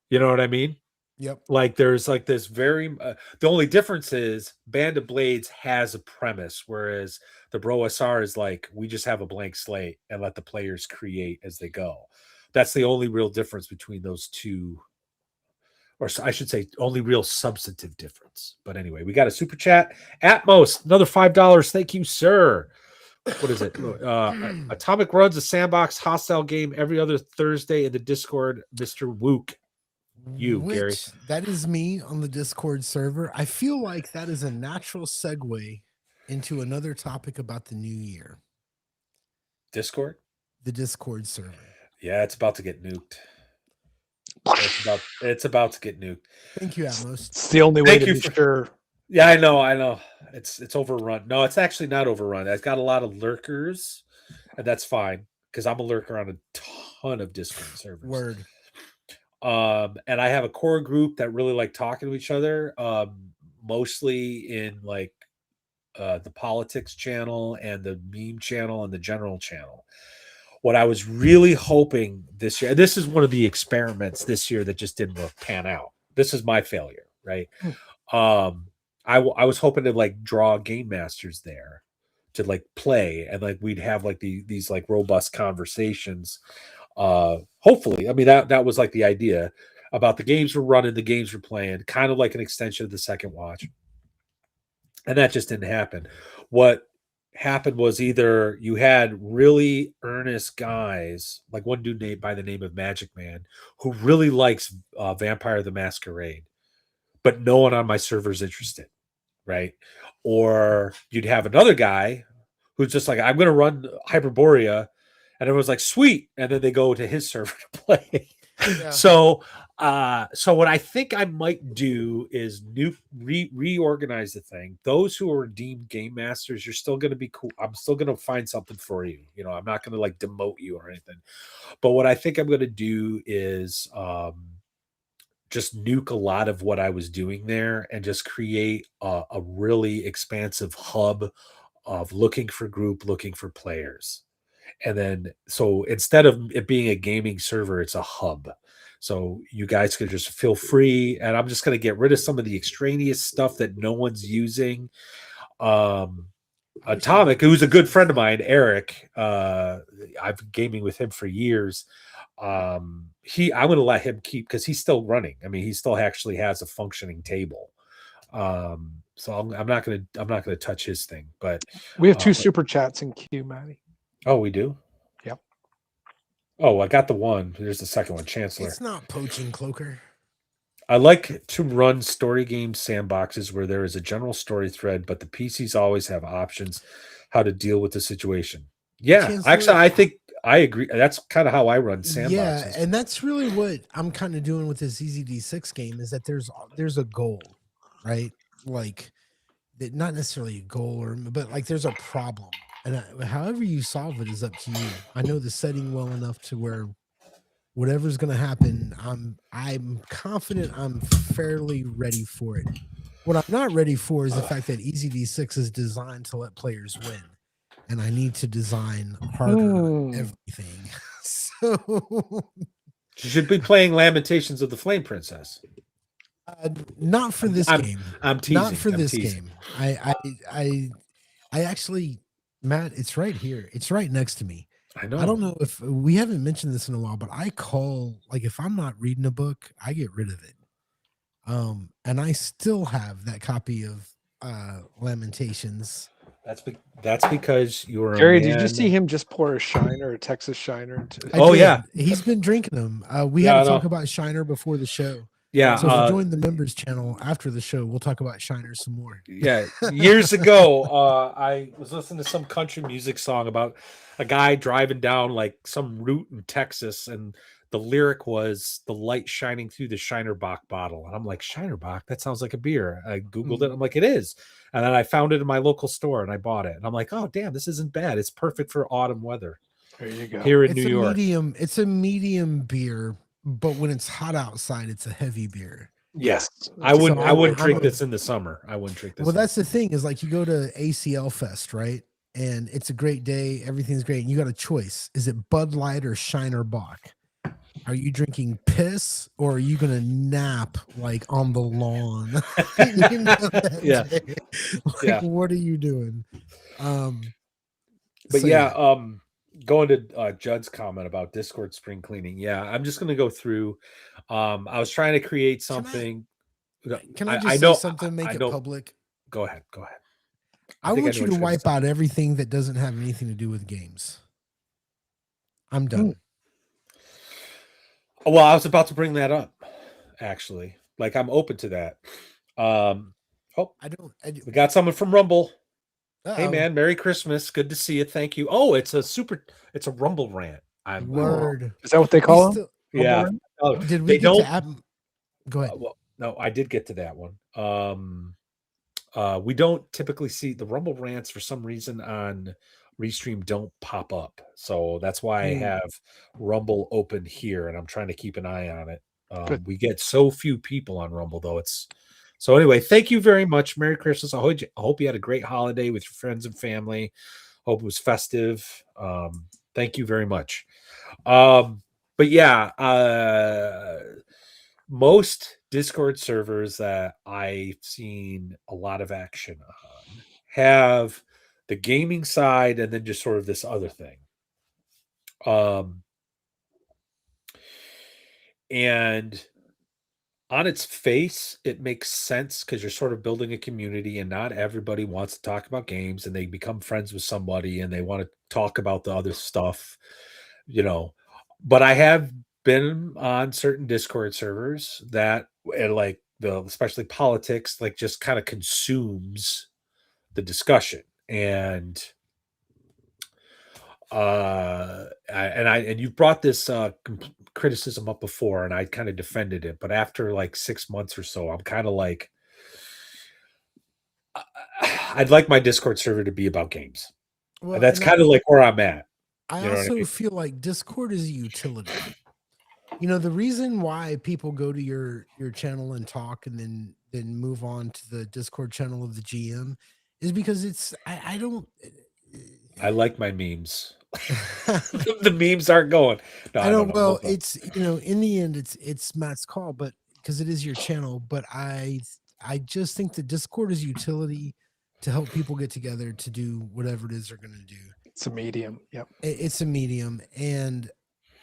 You know what I mean? Yep. Like there's like this very the only difference is Band of Blades has a premise, whereas the Bro SR is like, we just have a blank slate and let the players create as they go. That's the only real difference between those two, or I should say only real substantive difference. But anyway, we got a super chat. Atmos, another $5. Thank you, sir. What is it? Atomic runs a sandbox hostile game every other Thursday in the Discord, Mr. Wook. Gary. That is me on the Discord server. I feel like that is a natural segue into another topic about the new year. Discord? The Discord server. Yeah, it's about to get nuked. It's about to get nuked. Thank you, Atmos. It's the only way to be sure. Yeah, I know. It's overrun. No, it's actually not overrun. I've got a lot of lurkers, and that's fine because I'm a lurker on a ton of Discord servers. Word. And I have a core group that really like talking to each other, mostly in like the politics channel and the meme channel and the general channel. What I was really hoping this year, this is one of the experiments this year that just didn't pan out. This is my failure, right? I was hoping to like draw game masters there to like play, and like we'd have like these like robust conversations. Hopefully, I mean that was like the idea about the games we're running, the games we're playing, kind of like an extension of the second watch, and that just didn't happen. What happened was either you had really earnest guys, like one dude by the name of Magic Man, who really likes Vampire the Masquerade, but no one on my server is interested. right? Or you'd have another guy who's just like, I'm going to run Hyperborea, and everyone's like, sweet, and then they go to his server to play. Yeah. So what I think I might do is reorganize the thing. Those who are deemed game masters, you're still going to be cool. I'm still going to find something for you. You know, I'm not going to like demote you or anything. But what I think I'm going to do is just nuke a lot of what I was doing there and just create a really expansive hub of looking for group, looking for players. And then, so instead of it being a gaming server, it's a hub. So you guys could just feel free. And I'm just going to get rid of some of the extraneous stuff that no one's using. Atomic, who's a good friend of mine, Eric, I've been gaming with him for years. I'm going to let him keep, because he's still running. I mean, he still actually has a functioning table. So I'm not going to touch his thing, but we have 2 super chats in queue, Maddie. Oh, we do? Yep. Oh, I got the one. There's the second one, Chancellor. It's not poaching, Cloaker. I like to run story game sandboxes where there is a general story thread, but the PCs always have options how to deal with the situation. Yeah, Chancellor, actually, I think I agree. That's kind of how I run sandboxes. Yeah, and that's really what I'm kind of doing with this EZD6 game, is that there's a goal, right? Like, not necessarily a goal, but like there's a problem. And however you solve it is up to you. I know the setting well enough to where whatever's going to happen, I'm confident I'm fairly ready for it. What I'm not ready for is the fact that EZD6 is designed to let players win, and I need to design harder everything. So you should be playing Lamentations of the Flame Princess. Not for this game. I'm teasing. Not for this game. I actually, Matt, it's right here. It's right next to me. I know. I don't know if we haven't mentioned this in a while, but I call, like, if I'm not reading a book, I get rid of it. And I still have that copy of Lamentations. That's because you're Gary, did you see him just pour a Shiner, a Texas Shiner? Yeah, he's been drinking them. We had to talk about Shiner before the show. Yeah. So if you join the members channel after the show, we'll talk about Shiner some more. Yeah. Years ago, I was listening to some country music song about a guy driving down like some route in Texas, and the lyric was the light shining through the Shiner Bock bottle. And I'm like, Shiner Bock? That sounds like a beer. I Googled it. I'm like, it is. And then I found it in my local store and I bought it. And I'm like, oh, damn, this isn't bad. It's perfect for autumn weather. There you go. Here in New York. It's a medium beer, but when it's hot outside, it's a heavy beer. Yes. I wouldn't drink this in the summer. I wouldn't drink this. Well, that's the thing, is like you go to ACL Fest, right? And it's a great day. Everything's great. And you got a choice. Is it Bud Light or Shiner Bock? Are you drinking piss, or are you going to nap like on the lawn? Yeah. Like, what are you doing? But going to Judd's comment about Discord spring cleaning. Yeah, I'm just going to go through. I was trying to create something. Can I just say something? Make it public. Go ahead. I want you to wipe out everything that doesn't have anything to do with games. I'm done. Well, I was about to bring that up, actually. Like, I'm open to that. We got someone from Rumble. Hey, man, Merry Christmas. Good to see you. Thank you. Oh, it's a Rumble rant. Word. Is that what they call them? Yeah. Oh, did we get to go ahead. Well, no, I did get to that one. We don't typically see the Rumble rants for some reason on Restream don't pop up. So that's why I have Rumble open here, and I'm trying to keep an eye on it. We get so few people on Rumble, though. So anyway, thank you very much. Merry Christmas. I hope you had a great holiday with your friends and family. Hope it was festive. Thank you very much. But yeah, most Discord servers that I've seen a lot of action on have the gaming side and then just sort of this other thing. And on its face, it makes sense because you're sort of building a community and not everybody wants to talk about games, and they become friends with somebody and they want to talk about the other stuff, but I have been on certain Discord servers that like especially politics, like just kind of consumes the discussion. And and you brought this criticism up before, and I kind of defended it, but after like 6 months or so, I'm kind of like, I'd like my Discord server to be about games. Well, and that's kind of like where I'm at. I You know what I also mean? feel like Discord is a utility. You know, the reason why people go to your channel and talk and then move on to the Discord channel of the GM is because it's I don't I like my memes. The memes aren't going. No, I don't know. well, it's in the end it's Matt's call, but because it is your channel, but I just think the Discord is utility to help people get together to do whatever it is they're going to do. It's a medium. Yep. It's a medium, and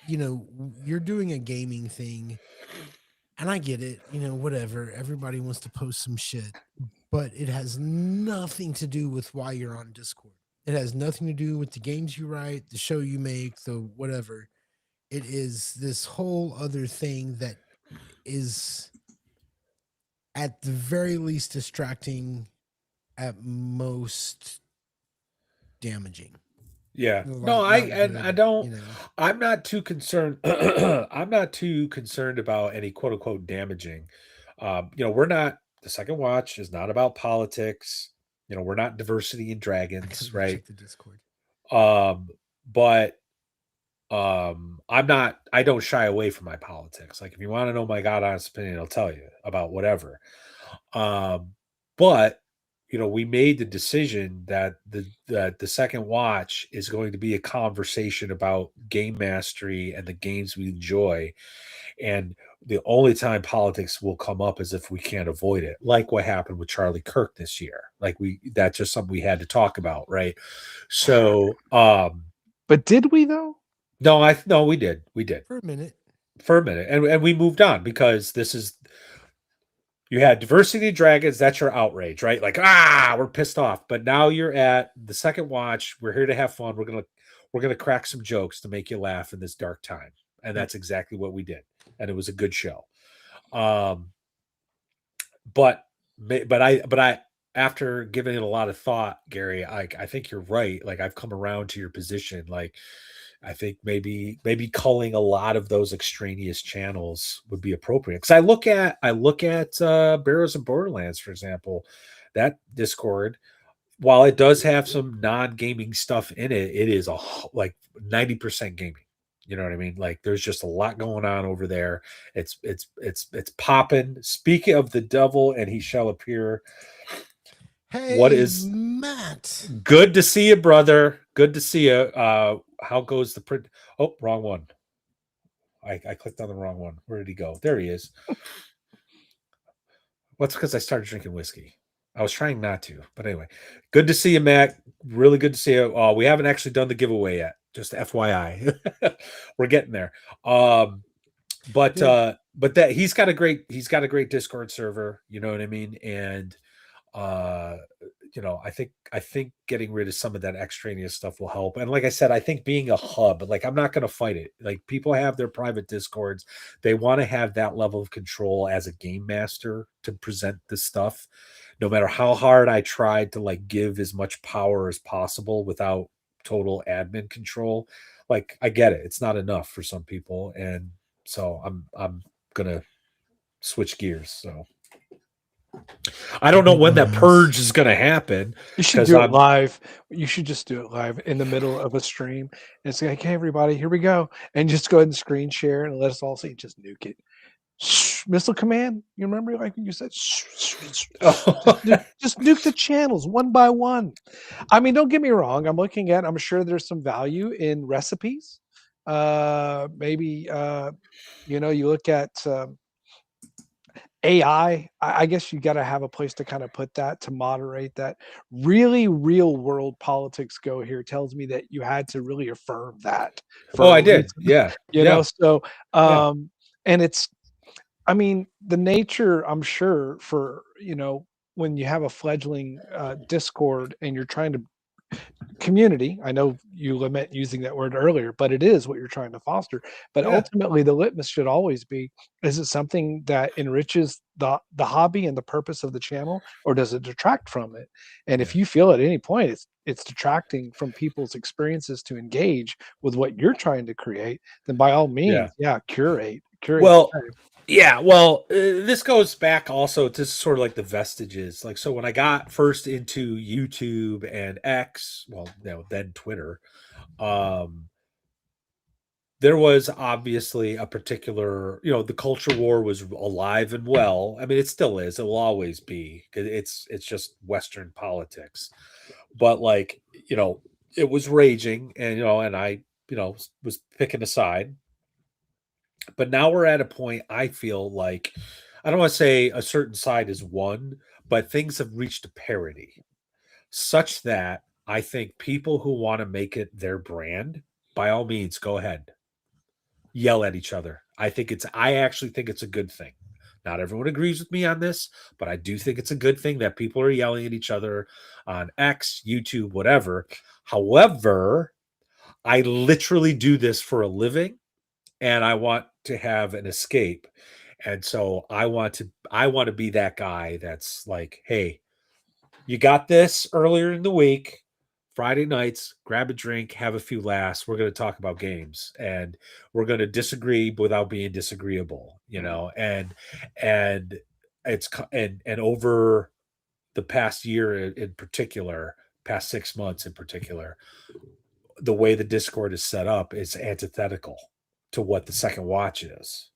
you're doing a gaming thing, and I get it, whatever. Everybody wants to post some shit, but it has nothing to do with why you're on Discord. It has nothing to do with the games you write, the show you make, the whatever. It is this whole other thing that is at the very least distracting, at most damaging. Yeah. No, I don't. I'm not too concerned. I'm not too concerned about any quote unquote damaging. We're not. The Second Watch is not about politics. We're not Diversity in Dragons, right? Check the Discord. But I'm not. I don't shy away from my politics. Like, if you want to know my God honest opinion, I'll tell you about whatever. But we made the decision that the Second Watch is going to be a conversation about game mastery and the games we enjoy. And the only time politics will come up is if we can't avoid it, like what happened with Charlie Kirk this year. Like, that's just something we had to talk about, right? So, but did we though? No, we did for a minute, and we moved on, because this is. You had Diversity in Dragons, that's your outrage, right? Like, we're pissed off. But now you're at the Second Watch. We're here to have fun. We're gonna crack some jokes to make you laugh in this dark time. And that's exactly what we did. And it was a good show. But I after giving it a lot of thought, Gary, I think you're right. Like, I've come around to your position. Like, I think maybe culling a lot of those extraneous channels would be appropriate. Because I look at Barrows and Borderlands, for example, that Discord, while it does have some non-gaming stuff in it, it is like 90% gaming. You know what I mean? Like, there's just a lot going on over there. It's popping. Speaking of the devil, and he shall appear. Hey, what is Matt? Good to see you, brother. Good to see you. How goes the print? Oh, wrong one. I clicked on the wrong one. Where did he go? There he is. What's because I started drinking whiskey. I was trying not to, but anyway. Good to see you, Matt. Really good to see you. We haven't actually done the giveaway yet. Just FYI. We're getting there. But that he's got a great Discord server, you know what I mean? And I think getting rid of some of that extraneous stuff will help. And like I said, I think being a hub, like, I'm not going to fight it. Like, people have their private Discords. They want to have that level of control as a game master to present this stuff. No matter how hard I tried to like give as much power as possible without total admin control, like, I get it. It's not enough for some people. And so I'm going to switch gears. So I don't know when that purge is going to happen. You should do it live. You should just do it live in the middle of a stream. And it's like, hey, everybody, here we go. And just go ahead and screen share and let us all see. Just nuke it. Missile command. You remember, like, when you said, just nuke the channels one by one. I mean, don't get me wrong. I'm sure there's some value in recipes. Maybe, you look at AI, I guess you got to have a place to kind of put that, to moderate that. Really real world politics go here tells me that you had to really affirm that. I did. Yeah. So, and it's, I mean, the nature, I'm sure, for, when you have a fledgling Discord and you're trying to community. I know you lament using that word earlier, but it is what you're trying to foster. But Yeah. ultimately, the litmus should always be: is it something that enriches the hobby and the purpose of the channel, or does it detract from it? And if Yeah. you feel at any point it's detracting from people's experiences to engage with what you're trying to create, then by all means, curate Well, away. yeah, well, this goes back also to sort of like the vestiges. Like, so when I got first into YouTube and X, well, then Twitter, um, there was obviously a particular, the culture war was alive and well. I mean, it still is. It will always be. It's just Western politics. But like, it was raging, and I, was picking a side. But now we're at a point, I feel like, I don't want to say a certain side is won, but things have reached a parity such that I think people who want to make it their brand, by all means, go ahead, yell at each other. I actually think it's a good thing. Not everyone agrees with me on this, but I do think it's a good thing that people are yelling at each other on X, YouTube, whatever. However, I literally do this for a living, and I want to have an escape. And so I want to be that guy that's like, hey, you got this earlier in the week, Friday nights, grab a drink, have a few laughs. We're going to talk about games, and we're going to disagree without being disagreeable, and and over the past year in particular, past 6 months in particular, the way the Discord is set up is antithetical to what the second watch is.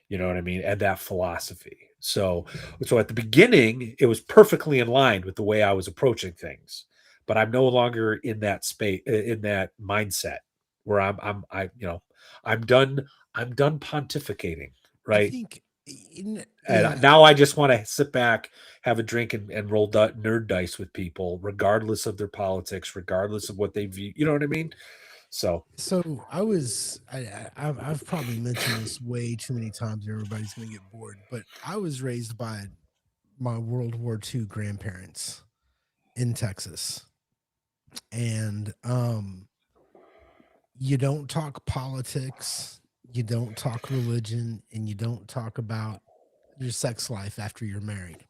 You know what I mean? And that philosophy. So at the beginning, it was perfectly in line with the way I was approaching things, but I'm no longer in that space, in that mindset where I'm done. I'm done pontificating, I right? think, And yeah. now I just want to sit back, have a drink, and roll nerd dice with people, regardless of their politics, regardless of what they view. You know what I mean? So So I've probably mentioned this way too many times, and everybody's gonna get bored. But I was raised by my World War II grandparents in Texas, and you don't talk politics, you don't talk religion, and you don't talk about your sex life after you're married.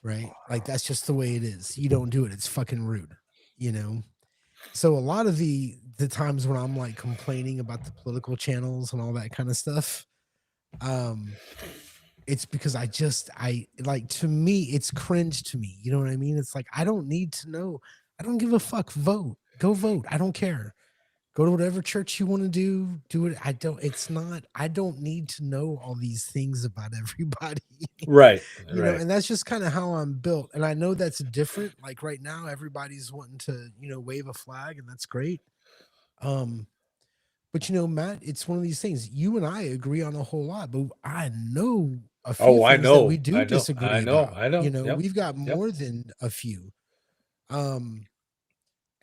Right? Like that's just the way it is. You don't do it. It's fucking rude, you know. So a lot of the times when I'm like complaining about the political channels and all that kind of stuff, um, it's because I like, to me, it's cringe to me. You know what I mean? It's like I don't need to know. I don't give a fuck. Vote. Go vote. I don't care. Go to whatever church you want to do it. I don't need to know all these things about everybody. right, And that's just kind of how I'm built. And I know that's different. Like right now, everybody's wanting to, wave a flag, and that's great. Um, but Matt, it's one of these things. You and I agree on a whole lot, but I know a few Oh, I things that we know, do I know, I disagree know, about. I know. Yep, We've got yep. more than a few. Um,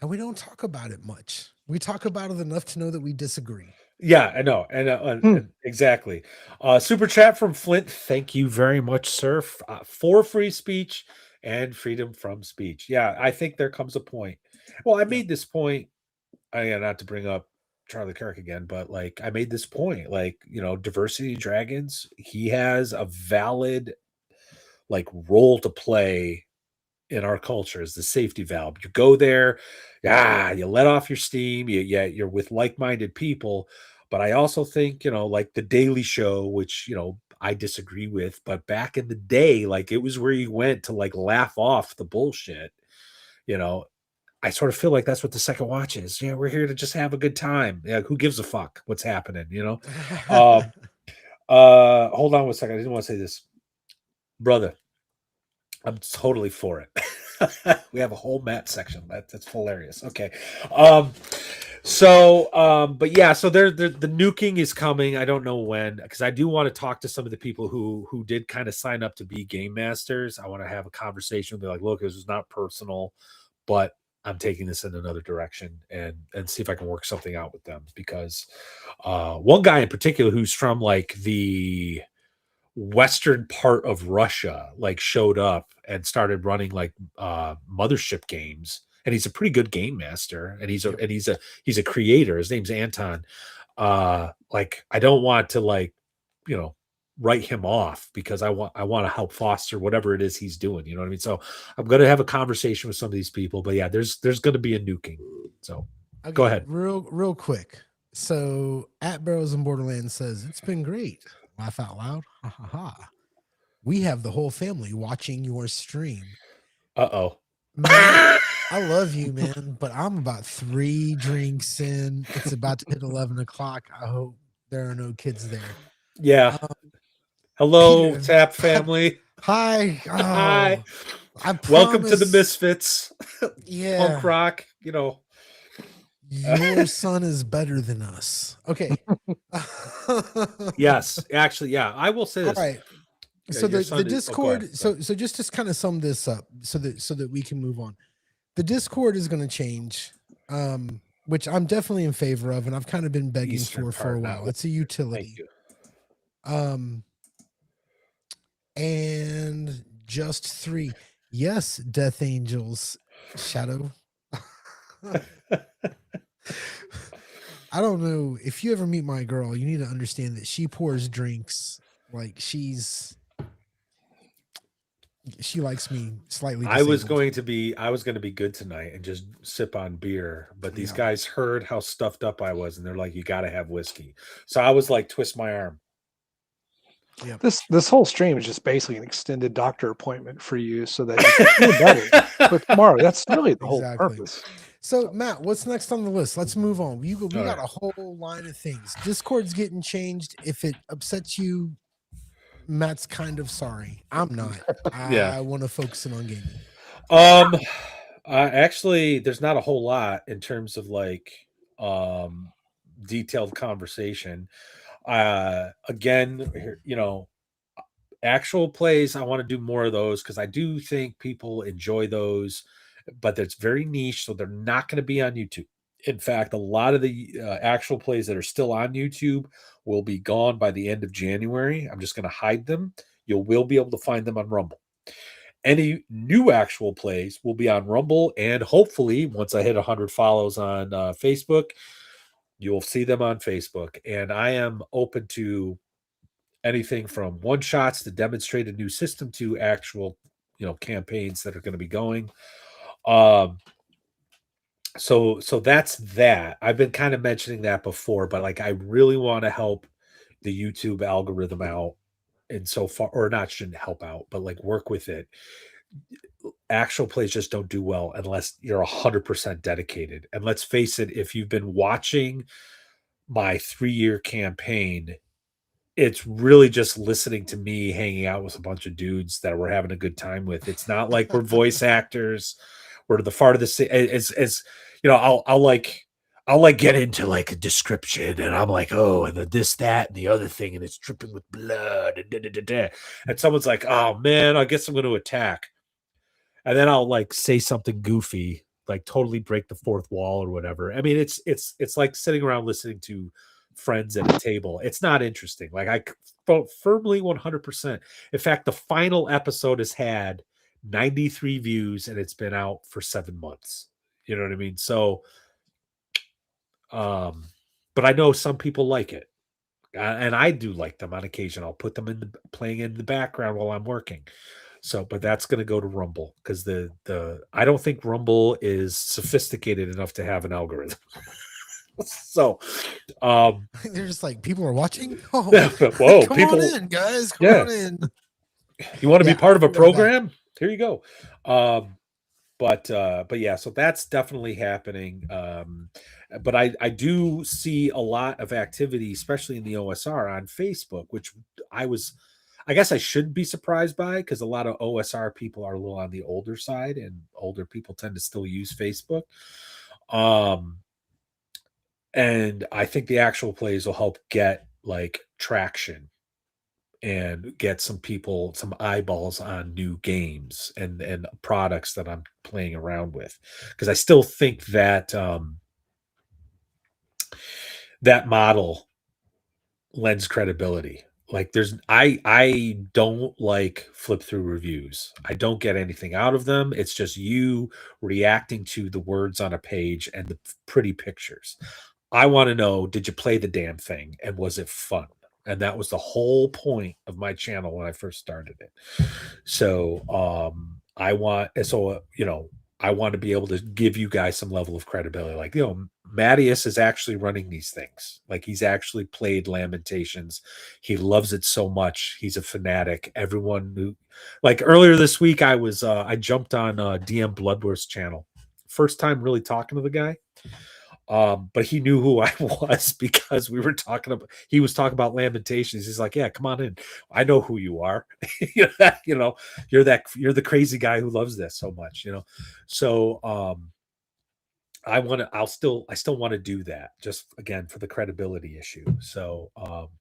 and we don't talk about it much. We talk about it enough to know that we disagree. Yeah, I know, and exactly. Super chat from Flint. Thank you very much, sir, for free speech and freedom from speech. Yeah, I think there comes a point. Well, I made this point. Not to bring up Charlie Kirk again, but like I made this point. Like Diversity Dragons, he has a valid like role to play in our culture as the safety valve. You go there, you let off your steam, you're with like-minded people. But I also think, like the Daily Show, which, I disagree with, but back in the day, like it was where you went to like laugh off the bullshit. I sort of feel like that's what the second watch is. Yeah, we're here to just have a good time. Yeah, who gives a fuck what's happening, Um hold on one second. I didn't want to say this. Brother, I'm totally for it. We have a whole Matt section. That's hilarious. Okay. But yeah, so the nuking is coming. I don't know when, because I do want to talk to some of the people who did kind of sign up to be game masters. I want to have a conversation. They're like, look, this is not personal, but I'm taking this in another direction and see if I can work something out with them. Because one guy in particular who's from like the western part of Russia like showed up and started running like mothership games and he's a pretty good game master, and he's a creator. His name's Anton. Like, I don't want to, like, write him off, because I want to help foster whatever it is he's doing. You know what I mean? So I'm going to have a conversation with some of these people, but yeah, there's going to be a nuking. So okay, go ahead. Real quick. So at Barrows and Borderlands says, it's been great. Laugh out loud. Ha ha ha. We have the whole family watching your stream. Uh-oh. Man, I love you, man, but I'm about 3 drinks in. It's about to hit 11 o'clock. I hope there are no kids there. Yeah. Hello, Peter, Tap family. Hi. Oh, Hi. I Welcome to the Misfits. Yeah. Punk rock, Your son is better than us. Okay. Yes, actually, yeah. I will say this. All right. Yeah, So your the son is- Discord, go ahead. so just to kind of sum this up so that we can move on. The Discord is going to change, which I'm definitely in favor of, and I've kind of been begging Eastern for a part, while. not It's a Thank utility. you. And just 3. Yes, Death Angels Shadow. I don't know, if you ever meet my girl, you need to understand that she pours drinks like she likes me slightly disabled. I was going to be good tonight and just sip on beer, but these guys heard how stuffed up I was, and they're like, you got to have whiskey. So I was like, twist my arm. Yeah. This whole stream is just basically an extended doctor appointment for you, so that you can feel better with tomorrow. That's really the whole purpose. So Matt, what's next on the list? Let's move on. We got a whole line of things. Discord's getting changed. If it upsets you, Matt's kind of sorry. I'm not. I want to focus in on gaming. Actually, there's not a whole lot in terms of like detailed conversation. Again, actual plays, I want to do more of those, because I do think people enjoy those, but it's very niche, so they're not going to be on YouTube. In fact, a lot of the actual plays that are still on YouTube will be gone by the end of January. I'm just going to hide them. You will be able to find them on Rumble. Any new actual plays will be on Rumble, and hopefully, once I hit 100 follows on Facebook, you'll see them on Facebook. And I am open to anything from one shots to demonstrate a new system to actual, campaigns that are going to be going. So that's that. I've been kind of mentioning that before, but like, I really want to help the YouTube algorithm out. And so far, or not, shouldn't help out, but like work with it. Actual plays just don't do well unless you're 100% dedicated. And let's face it, if you've been watching my 3-year campaign, it's really just listening to me hanging out with a bunch of dudes that we're having a good time with. It's not like we're voice actors. We're the part of the it's I'll like get into like a description, and I'm like, oh, and this, that, and the other thing, and it's dripping with blood, and da, da, da, da. And someone's like, oh man, I guess I'm going to attack. And then I'll like say something goofy, like totally break the fourth wall or whatever. I mean, it's like sitting around listening to friends at a table. It's not interesting. Like, I vote firmly 100%. In fact, the final episode has had 93 views, and it's been out for 7 months. You know what I mean? So, but I know some people like it, and I do like them on occasion. I'll put them playing in the background while I'm working. So, but that's going to go to Rumble, because I don't think Rumble is sophisticated enough to have an algorithm. So, they're just like, people are watching. Oh, whoa, come people on in, guys. Come on in. You want to be part of a program? Here you go. But yeah, so that's definitely happening. But I do see a lot of activity, especially in the OSR on Facebook, which I guess I shouldn't be surprised by, because a lot of OSR people are a little on the older side, and older people tend to still use Facebook. And I think the actual plays will help get like traction and get some people, some eyeballs on new games and products that I'm playing around with. Because I still think that that model lends credibility. Like I don't like flip through reviews. I don't get anything out of them. It's just you reacting to the words on a page and the pretty pictures. I want to know, did you play the damn thing and was it fun? And that was the whole point of my channel when I first started it. So I want to be able to give you guys some level of credibility. Like, Mattias is actually running these things. Like, he's actually played Lamentations. He loves it so much. He's a fanatic. Everyone knew. Like, earlier this week, I jumped on DM Bloodworth's channel. First time really talking to the guy. But he knew who I was because he was talking about Lamentations. He's like, yeah, come on in. I know who you are. You're the crazy guy who loves this so much, So I still want to do that, just again for the credibility issue. So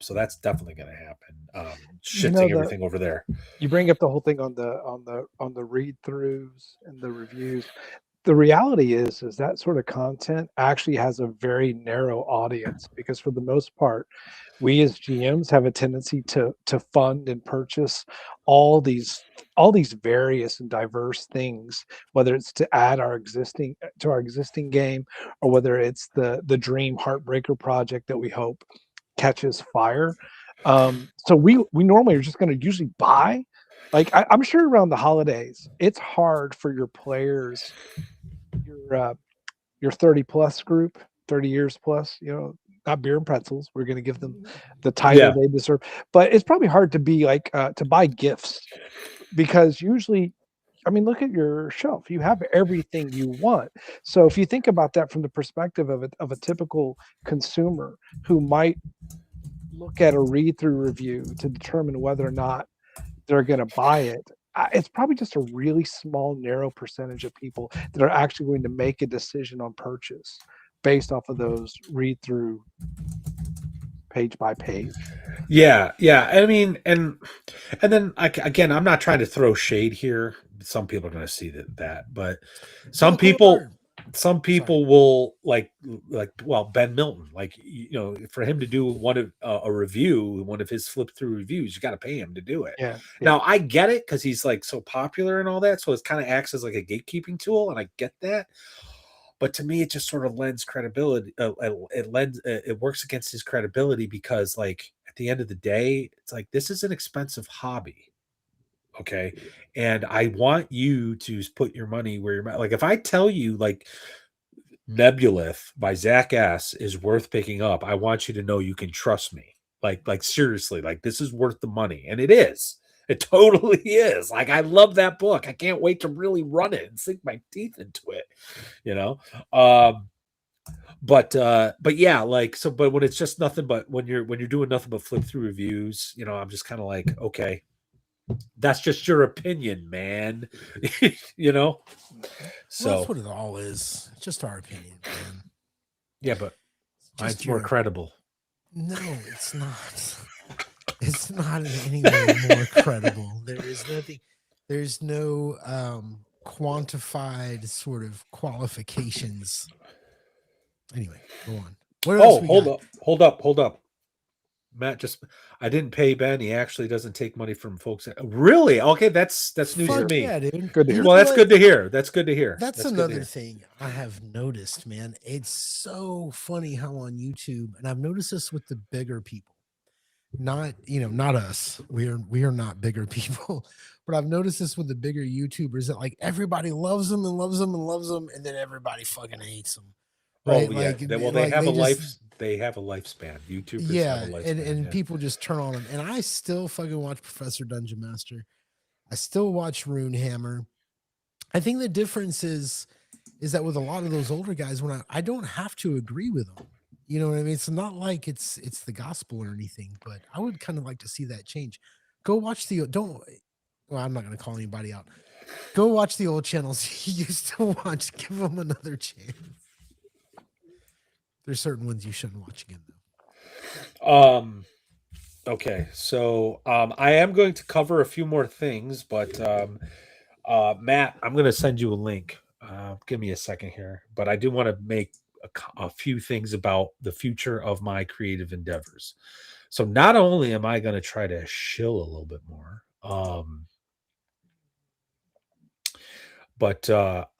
that's definitely going to happen. Shifting everything over there. You bring up the whole thing on the read throughs and the reviews. The reality is that sort of content actually has a very narrow audience, because for the most part, we as GMs have a tendency to fund and purchase all these various and diverse things, whether it's to add our existing game, or whether it's the dream heartbreaker project that we hope catches fire. So we normally are just going to usually buy. Like, I'm sure around the holidays, it's hard for your players, your 30 plus group, 30 years plus, not beer and pretzels. We're going to give them the title they deserve, but it's probably hard to be like, to buy gifts, because usually, I mean, look at your shelf. You have everything you want. So if you think about that from the perspective of a typical consumer who might look at a read through review to determine whether or not they're going to buy it, it's probably just a really small, narrow percentage of people that are actually going to make a decision on purchase based off of those read through page by page. Yeah. I mean, and then again, I'm not trying to throw shade here. Some people are going to see that, but some people will like Ben Milton, for him to do a review, one of his flip through reviews, you got to pay him to do it. Yeah. Now I get it, because he's like so popular and all that, so it kind of acts as like a gatekeeping tool, and I get that. But to me, it just sort of lends credibility. It works against his credibility, because, like, at the end of the day, it's like, this is an expensive hobby. Okay. And I want you to put your money where your mouth. Like, if I tell you, like, Nebulith by Zach S is worth picking up, I want you to know you can trust me. Like seriously, like, this is worth the money. And it is. It totally is. Like, I love that book. I can't wait to really run it and sink my teeth into it, But yeah, like, so, but when it's just nothing but, when you're doing nothing but flip through reviews, I'm just kind of like, okay, that's just your opinion, man. So well, that's what it all is. It's just our opinion, man. Yeah, but mine's more credible. No, it's not. It's not in any way more credible. There is nothing. There's no quantified sort of qualifications. Anyway, go on. What else hold up. Matt, I didn't pay Ben. He actually doesn't take money from folks. Really? Okay, that's news to me. Yeah, dude. Good to hear. Well, that's good to hear. That's good to hear. That's another thing I have noticed, man. It's so funny how on YouTube, and I've noticed this with the bigger people. Not us. We are not bigger people, but I've noticed this with the bigger YouTubers, that, like, everybody loves them and loves them and loves them, and then everybody fucking hates them. Right? Oh yeah. They have a lifespan. YouTubers have a lifespan. And people just turn on them. And I still fucking watch Professor Dungeon Master. I still watch Runehammer. I think the difference is that with a lot of those older guys, when I don't have to agree with them. You know what I mean? It's not like it's the gospel or anything, but I would kind of like to see that change. Go watch I'm not going to call anybody out. Go watch the old channels you used to watch. Give them another chance. There's certain ones you shouldn't watch again, though. Okay, so I am going to cover a few more things, but Matt, I'm going to send you a link. Give me a second here, but I do want to make a few things about the future of my creative endeavors. So not only am I going to try to shill a little bit more, but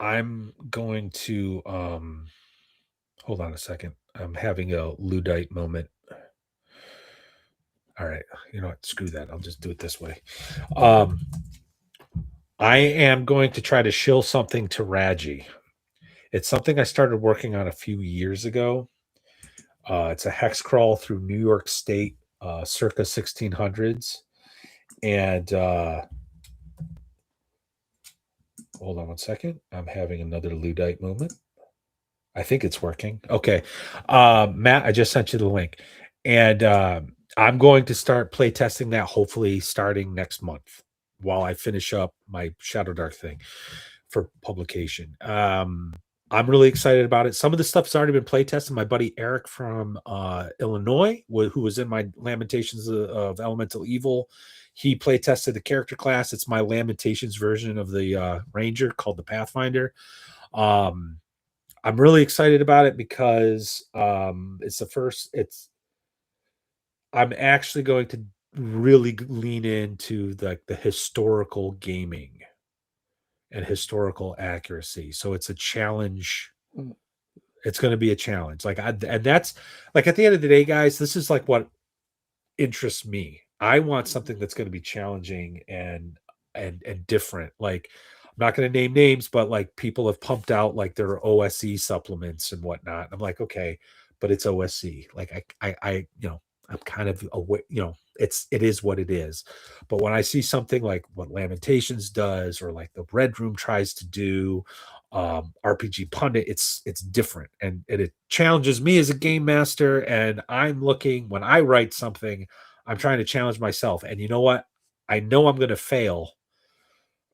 I'm going to hold on a second. I'm having a Luddite moment. All right, you know what? Screw that. I'll just do it this way. I am going to try to shill something to Raji. It's something I started working on a few years ago. It's a hex crawl through New York State, circa 1600s. And hold on one second. I'm having another Luddite moment. I think it's working. Okay. Matt, I just sent you the link. And I'm going to start play testing that hopefully starting next month while I finish up my Shadow Dark thing for publication. I'm really excited about it. Some of the stuff's already been play tested. My buddy Eric from Illinois, who was in my Lamentations of Elemental Evil, he play tested the character class. It's my Lamentations version of the Ranger called the Pathfinder. I'm really excited about it because it's the first. I'm actually going to really lean into the historical gaming and historical accuracy. So it's a challenge. It's going to be a challenge. And that's like at the end of the day, guys, this is like what interests me. I want something that's going to be challenging and different. Like I'm not going to name names, but like people have pumped out like their OSE supplements and whatnot. I'm like, okay, but it's OSE. Like I I'm kind of aware, it is what it is. But when I see something like what Lamentations does, or like the Red Room tries to do, RPG Pundit, it's different, and it challenges me as a game master. And I'm looking, when I write something, I'm trying to challenge myself. And you know what? I know I'm going to fail,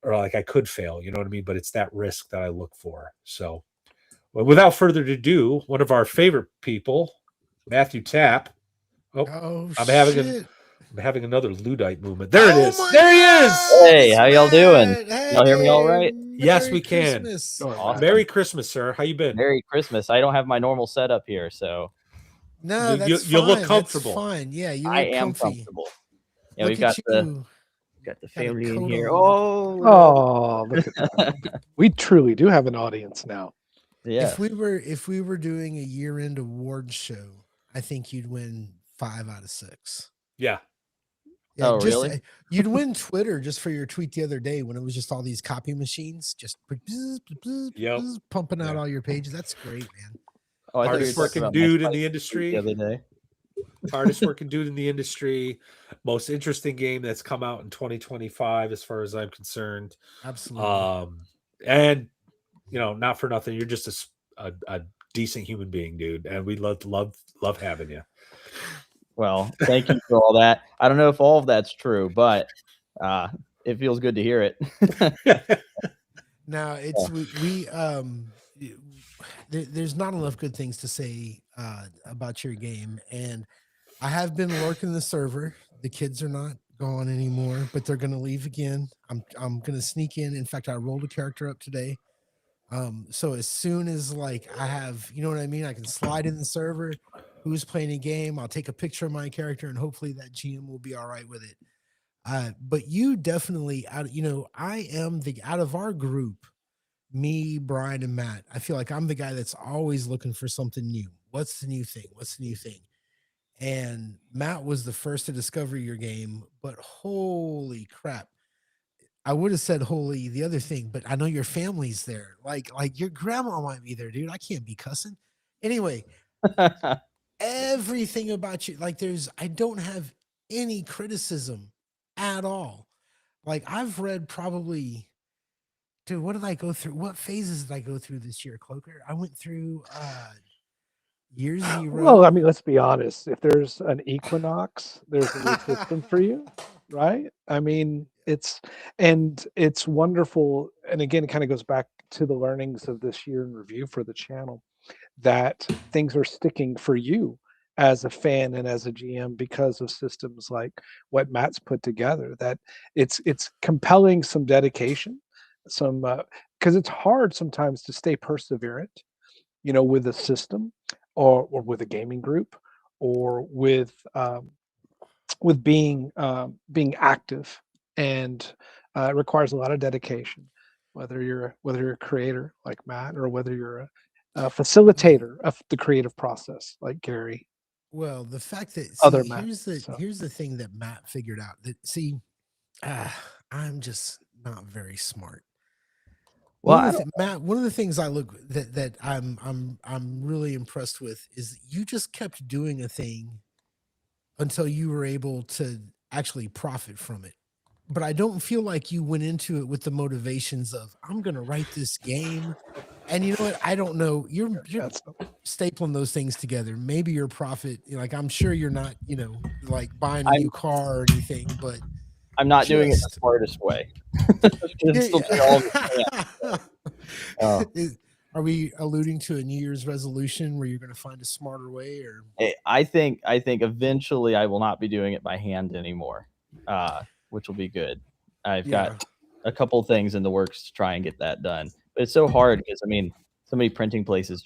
or like I could fail, you know what I mean? But it's that risk that I look for. So, well, without further ado, one of our favorite people, Matthew Tapp. I'm having another Luddite movement. There it is. There he is. Hey, how y'all doing? Y'all hear me all right? Yes, we can. Awesome. Merry Christmas, sir. How you been? Merry Christmas. I don't have my normal setup here, so no, that's fine. You look comfortable. That's fine. Yeah, you look I am comfy. comfortable. Yeah, Look we've got you. the family in here. Oh, look at that. We truly do have an audience now. Yeah. If we were doing a year-end award show, I think you'd win 5 out of 6. Yeah. Yeah, oh, really? You'd win Twitter just for your tweet the other day when it was just all these copy machines just pumping out all your pages. That's great, man. Oh, I hardest working dude in the industry. The other day. Hardest working dude in the industry. Most interesting game that's come out in 2025, as far as I'm concerned. Absolutely. And not for nothing, you're just a decent human being, dude, and we love having you. Well, thank you for all that. I don't know if all of that's true, but it feels good to hear it. Now it's there's not enough good things to say about your game, and I have been lurking the server. The kids are not gone anymore, but they're gonna leave again. I'm gonna sneak in. In fact, I rolled a character up today. So as soon as like I have, you know what I mean, I can slide in the server, who's playing a game, I'll take a picture of my character, and hopefully that GM will be all right with it. But you definitely, I am out of our group, me, Brian, and Matt, I feel like I'm the guy that's always looking for something new. What's the new thing? What's the new thing? And Matt was the first to discover your game, but holy crap. I would have said holy the other thing, but I know your family's there. Like your grandma might be there, dude. I can't be cussing. Anyway, everything about you, like I don't have any criticism at all. Like I've read probably, dude, what did I go through? What phases did I go through this year, Cloaker? I went through year 0. Well, I mean, let's be honest. If there's an equinox, there's a new system for you, right? I mean, it's wonderful. And again, it kind of goes back to the learnings of this year in review for the channel, that things are sticking for you as a fan and as a GM because of systems like what Matt's put together. That it's compelling some dedication, some because it's hard sometimes to stay perseverant, with a system or with a gaming group or with being active, and it requires a lot of dedication. Whether you're a creator like Matt, or whether you're a facilitator of the creative process like Gary, Well, the fact that other see, Matt. So here's the thing that Matt figured out that see, I'm just not very smart. Well, Matt, one of the things I look that I'm really impressed with is you just kept doing a thing until you were able to actually profit from it. But I don't feel like you went into it with the motivations of I'm going to write this game. And you know what? I don't know. You're that's stapling those things together. Maybe your profit, like I'm sure you're not, like buying a I'm- new car or anything, but I'm not doing it the just smartest way. It's still doing all the Are we alluding to a New Year's resolution where you're going to find a smarter way, or I think eventually I will not be doing it by hand anymore, which will be good. I've got a couple things in the works to try and get that done, but it's so hard because so many printing places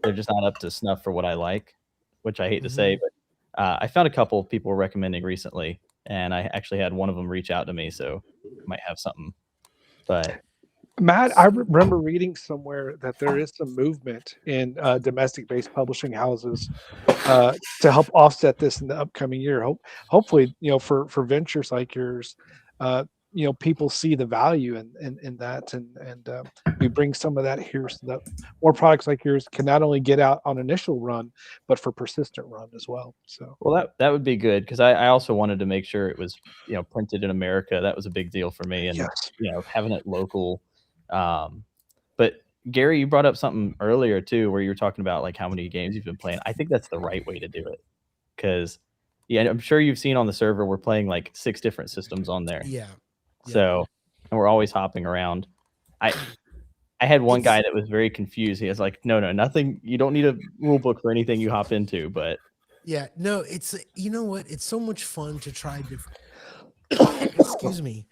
they're just not up to snuff for what I like, which I hate to say, but I found a couple of people recommending recently, and I actually had one of them reach out to me, so I might have something. But Matt, I remember reading somewhere that there is some movement in domestic-based publishing houses to help offset this in the upcoming year. Hopefully, for ventures like yours, people see the value in that, and we bring some of that here, so that more products like yours can not only get out on initial run, but for persistent run as well. So, well, that would be good, because I also wanted to make sure it was printed in America. That was a big deal for me, and yes. having it local. But Gary, you brought up something earlier too, where you were talking about like how many games you've been playing. I think that's the right way to do it, because I'm sure you've seen on the server we're playing like 6 different systems on there. yeah. So, and we're always hopping around. I had one guy that was very confused. He was like, no, nothing. You don't need a rule book for anything you hop into, but Yeah, no, it's you know what? It's so much fun to try different. Excuse me.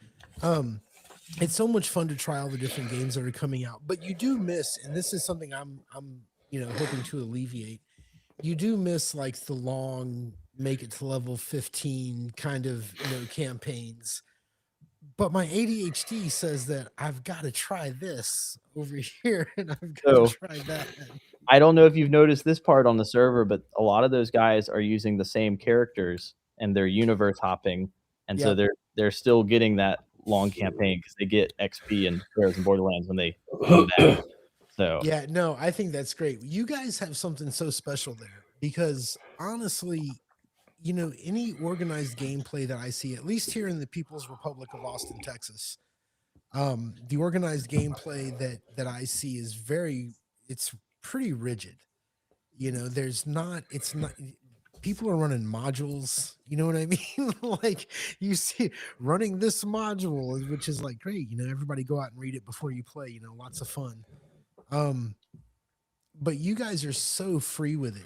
It's so much fun to try all the different games that are coming out, but you do miss, and this is something I'm hoping to alleviate. You do miss like the long make it to level 15 kind of campaigns. But my ADHD says that I've got to try this over here, and I've got to try that. I don't know if you've noticed this part on the server, but a lot of those guys are using the same characters and they're universe hopping, and so they're still getting that long campaign because they get XP and Barrows and Borderlands when they come back. So yeah, no, I think that's great. You guys have something so special there, because honestly, any organized gameplay that I see, at least here in the People's Republic of Austin, Texas, the organized gameplay that I see is it's pretty rigid. It's not people are running modules, you know what I mean? Like you see running this module, which is like great, everybody go out and read it before you play, lots of fun. But you guys are so free with it,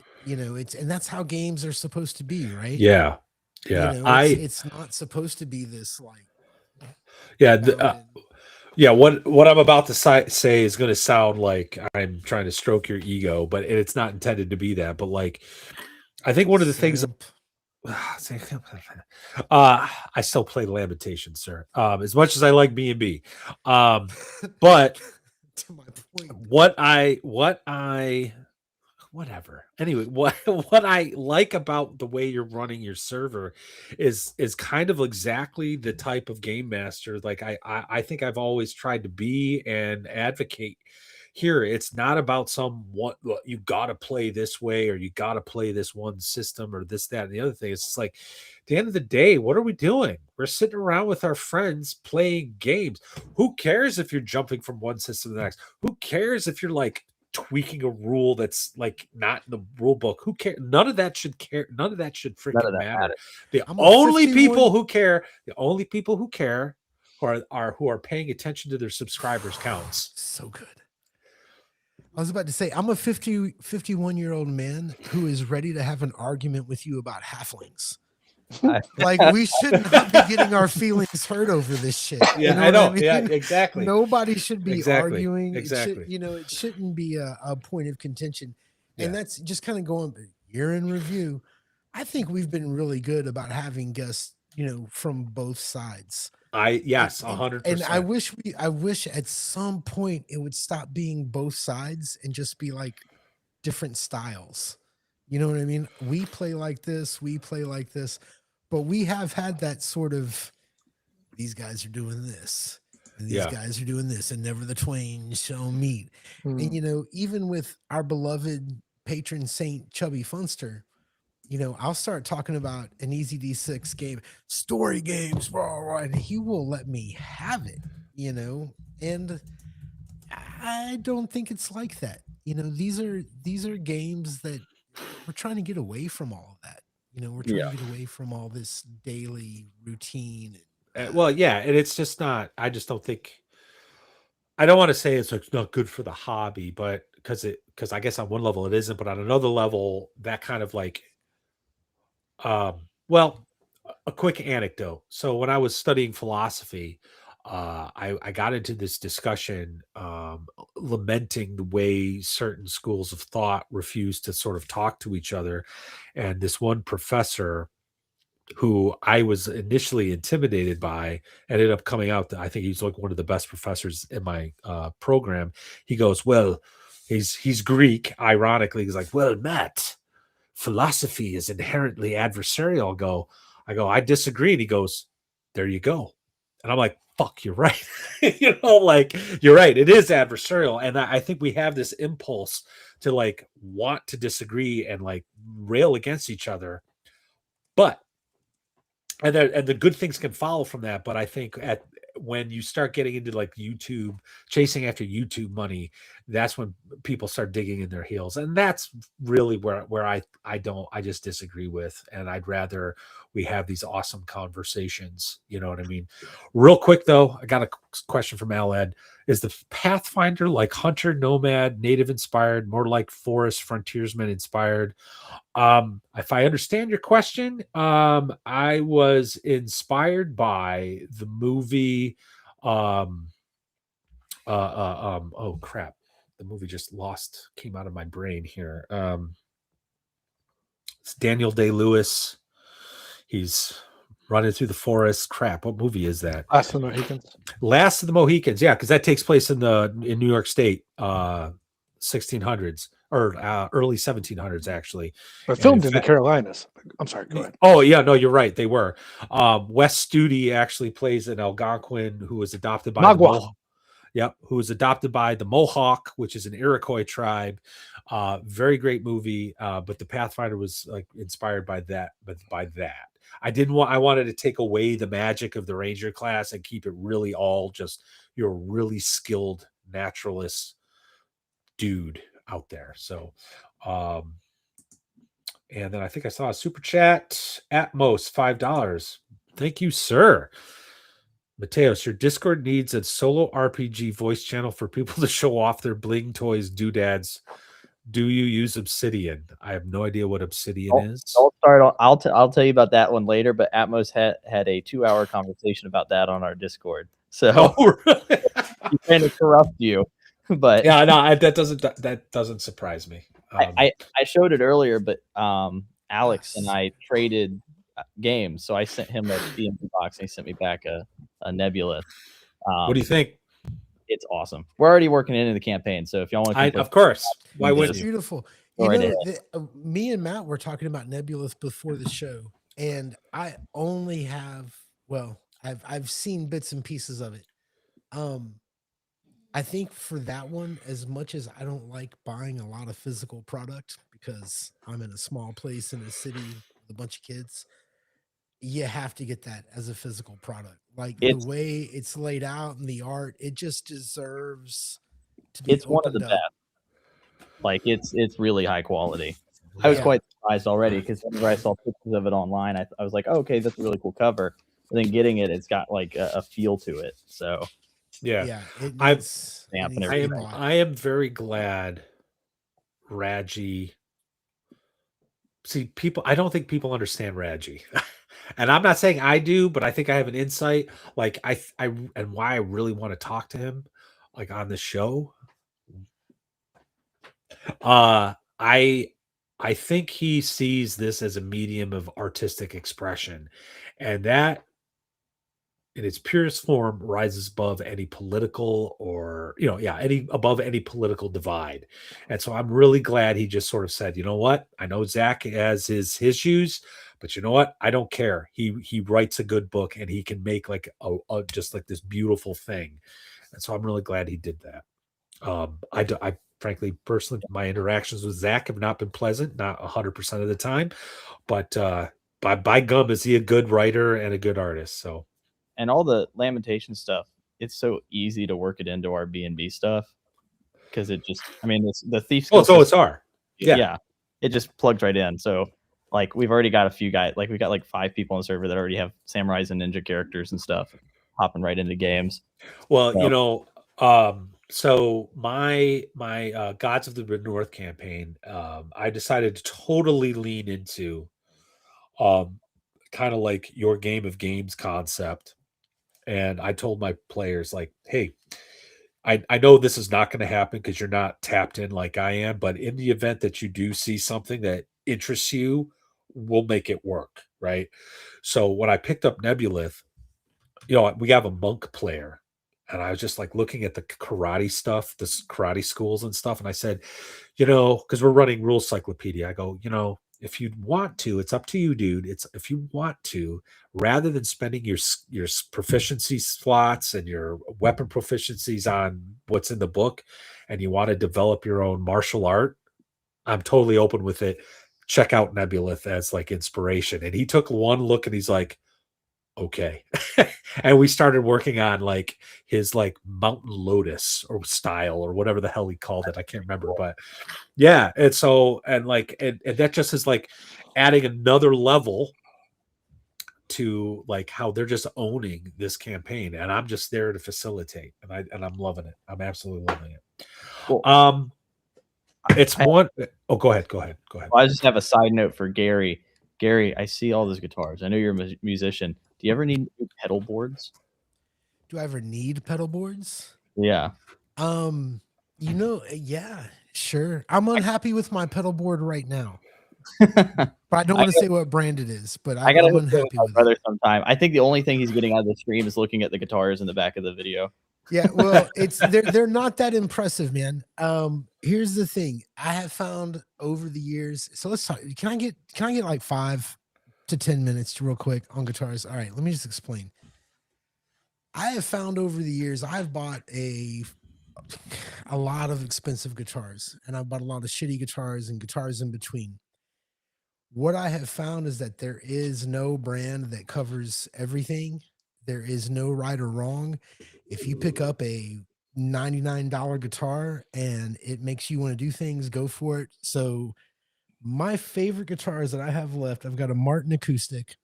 and that's how games are supposed to be, right? Yeah. It's not supposed to be this like what I'm about to say is going to sound like I'm trying to stroke your ego, but it's not intended to be that. But like, I think one of the things I still play Lamentations, sir. As much as I like B&B, but to my point, whatever. Anyway, what I like about the way you're running your server is kind of exactly the type of game master like I think I've always tried to be and advocate here. It's not about you got to play this way or you got to play this one system or this, that, and the other thing. It's just like at the end of the day, what are we doing? We're sitting around with our friends playing games. Who cares if you're jumping from one system to the next? Who cares if you're like tweaking a rule that's like not in the rule book? Who cares? None of that should care. None of that should freaking matter. The only people who care who are paying attention to their subscribers counts. So good. I was about to say, I'm a 51-year-old man who is ready to have an argument with you about halflings. Like we should not be getting our feelings hurt over this shit. Yeah, I know. I mean? Yeah, exactly. Nobody should be arguing. Exactly. It shouldn't be a point of contention. And that's just kind of going year in review. I think we've been really good about having guests, from both sides. Yes, And 100%. I wish at some point it would stop being both sides and just be like different styles. You know what I mean? We play like this, but we have had that sort of, these guys are doing this and these guys are doing this, and never the twain shall meet. And even with our beloved patron saint Chubby Funster, I'll start talking about an Easy D6 game, story games, bro, and he will let me have it, and I don't think it's like that. These are games that we're trying to get away from all of that. We're trying to get away from all this daily routine. Well, yeah, and it's just not. I just don't think. I don't want to say it's like not good for the hobby, but because I guess on one level it isn't, but on another level, that kind of like, well, a quick anecdote. So when I was studying philosophy, I got into this discussion, lamenting the way certain schools of thought refuse to sort of talk to each other, and this one professor who I was initially intimidated by ended up coming out that I think he's like one of the best professors in my program. He goes, well, he's Greek, ironically. He's like, well, Matt, philosophy is inherently adversarial. I disagree. And he goes, there you go. And I'm like, fuck, you're right. Like, you're right. It is adversarial. And I think we have this impulse to like want to disagree and like rail against each other. But and the good things can follow from that. But I think when you start getting into like YouTube, chasing after YouTube money, that's when people start digging in their heels. And that's really where I just disagree with. And I'd rather we have these awesome conversations. You know what I mean? Real quick though, I got a question from Aled. Is the Pathfinder like hunter, nomad, native inspired, more like forest frontiersman inspired? If I understand your question, I was inspired by the movie. Oh crap, the movie just came out of my brain here. It's Daniel Day-Lewis. He's running through the forest. Crap, what movie is that? Last of the Mohicans. Last of the Mohicans, yeah, because that takes place in New York State, 1600s. Or early 1700s, actually. But filmed in the Carolinas. I'm sorry, go ahead. Oh, yeah, no, you're right. They were. Wes Studi actually plays an Algonquin who was adopted by the Mohawk. Yep, who was adopted by the Mohawk, which is an Iroquois tribe. Very great movie. But the Pathfinder was like inspired by that. I wanted to take away the magic of the Ranger class and keep it really all just you're a really skilled naturalist dude out there. So and then I think I saw a super chat at most $5. Thank you, sir. Mateos, your Discord needs a solo RPG voice channel for people to show off their bling toys, doodads. Do you use Obsidian? I have no idea what Obsidian is. I'll tell you about that one later. But Atmos had a 2-hour conversation about that on our Discord. So he kind of corrupt you. But yeah, no, that doesn't surprise me. I showed it earlier, but Alex and I traded games, so I sent him a DMV box, and he sent me back a Nebula. What do you think? It's awesome. We're already working into the campaign, so if y'all want to, of course, why wouldn't you? Beautiful. Me and Matt were talking about Nebulous before the show, and I only have I've seen bits and pieces of it. I think for that one, as much as I don't like buying a lot of physical product because I'm in a small place in a city with a bunch of kids, you have to get that as a physical product. Like the way it's laid out and the art, it just deserves to be. It's one of the best. Like it's really high quality. I was quite surprised already because whenever I saw pictures of it online, I was like, oh, okay, that's a really cool cover. And then getting it, it's got like a feel to it. So yeah, I am very glad Raji. See, I don't think people understand Raji. And I'm not saying I do, but I think I have an insight. Like and why I really want to talk to him, like on the show. I I think he sees this as a medium of artistic expression, and that in its purest form rises above any political or any above any political divide. And so I'm really glad he just sort of said, you know what, I know Zach has his issues, but you know what, I don't care. He writes a good book and he can make like a just like this beautiful thing. And so I'm really glad he did that. I frankly, personally, my interactions with Zach have not been pleasant, not 100% of the time, but by gum, is he a good writer and a good artist? So, and all the lamentation stuff, it's so easy to work it into our B&B stuff because it just, I mean, it's the thief skill it's OSR. Yeah, it just plugs right in. So like we've already got a few guys, like we've got like 5 people on the server that already have samurais and ninja characters and stuff hopping right into games. Well, so my Gods of the North campaign, I decided to totally lean into kind of like your game of games concept. And I told my players, like, hey, I know this is not going to happen because you're not tapped in like I am, but in the event that you do see something that interests you, we'll make it work, right? So when I picked up Nebulith, we have a monk player, and I was just like looking at the karate stuff, this karate schools and stuff, and I said, because we're running Rules Cyclopedia, I go, if you want to, it's up to you, dude. It's if you want to, rather than spending your proficiency slots and your weapon proficiencies on what's in the book, and you want to develop your own martial art, I'm totally open with it. Check out Nebulith as like inspiration. And he took one look and he's like, okay. And we started working on like his like Mountain Lotus or style or whatever the hell he called it. I can't remember, but yeah. And so, and that just is like adding another level to like how they're just owning this campaign, and I'm just there to facilitate, and I'm loving it. I'm absolutely loving it. Cool. It's one. Oh, go ahead. Well, I just have a side note for Gary. Gary, I see all those guitars. I know you're a musician. Do you ever need new pedal boards? Do I ever need pedal boards? Yeah. Yeah, sure. I'm unhappy with my pedal board right now. But I don't want to say what brand it is, but I'm unhappy with brother it. Sometime. I think the only thing he's getting out of the stream is looking at the guitars in the back of the video. Yeah, well, they're not that impressive, man. Here's the thing. I have found over the years. So let's talk. Can I get like 5 to 10 minutes real quick on guitars? All right, let me just explain. I have found over the years, I've bought a lot of expensive guitars, and I've bought a lot of shitty guitars and guitars in between. What I have found is that there is no brand that covers everything. There is no right or wrong. If you pick up a $99 guitar and it makes you want to do things, go for it. So my favorite guitars that I have left, I've got a Martin acoustic.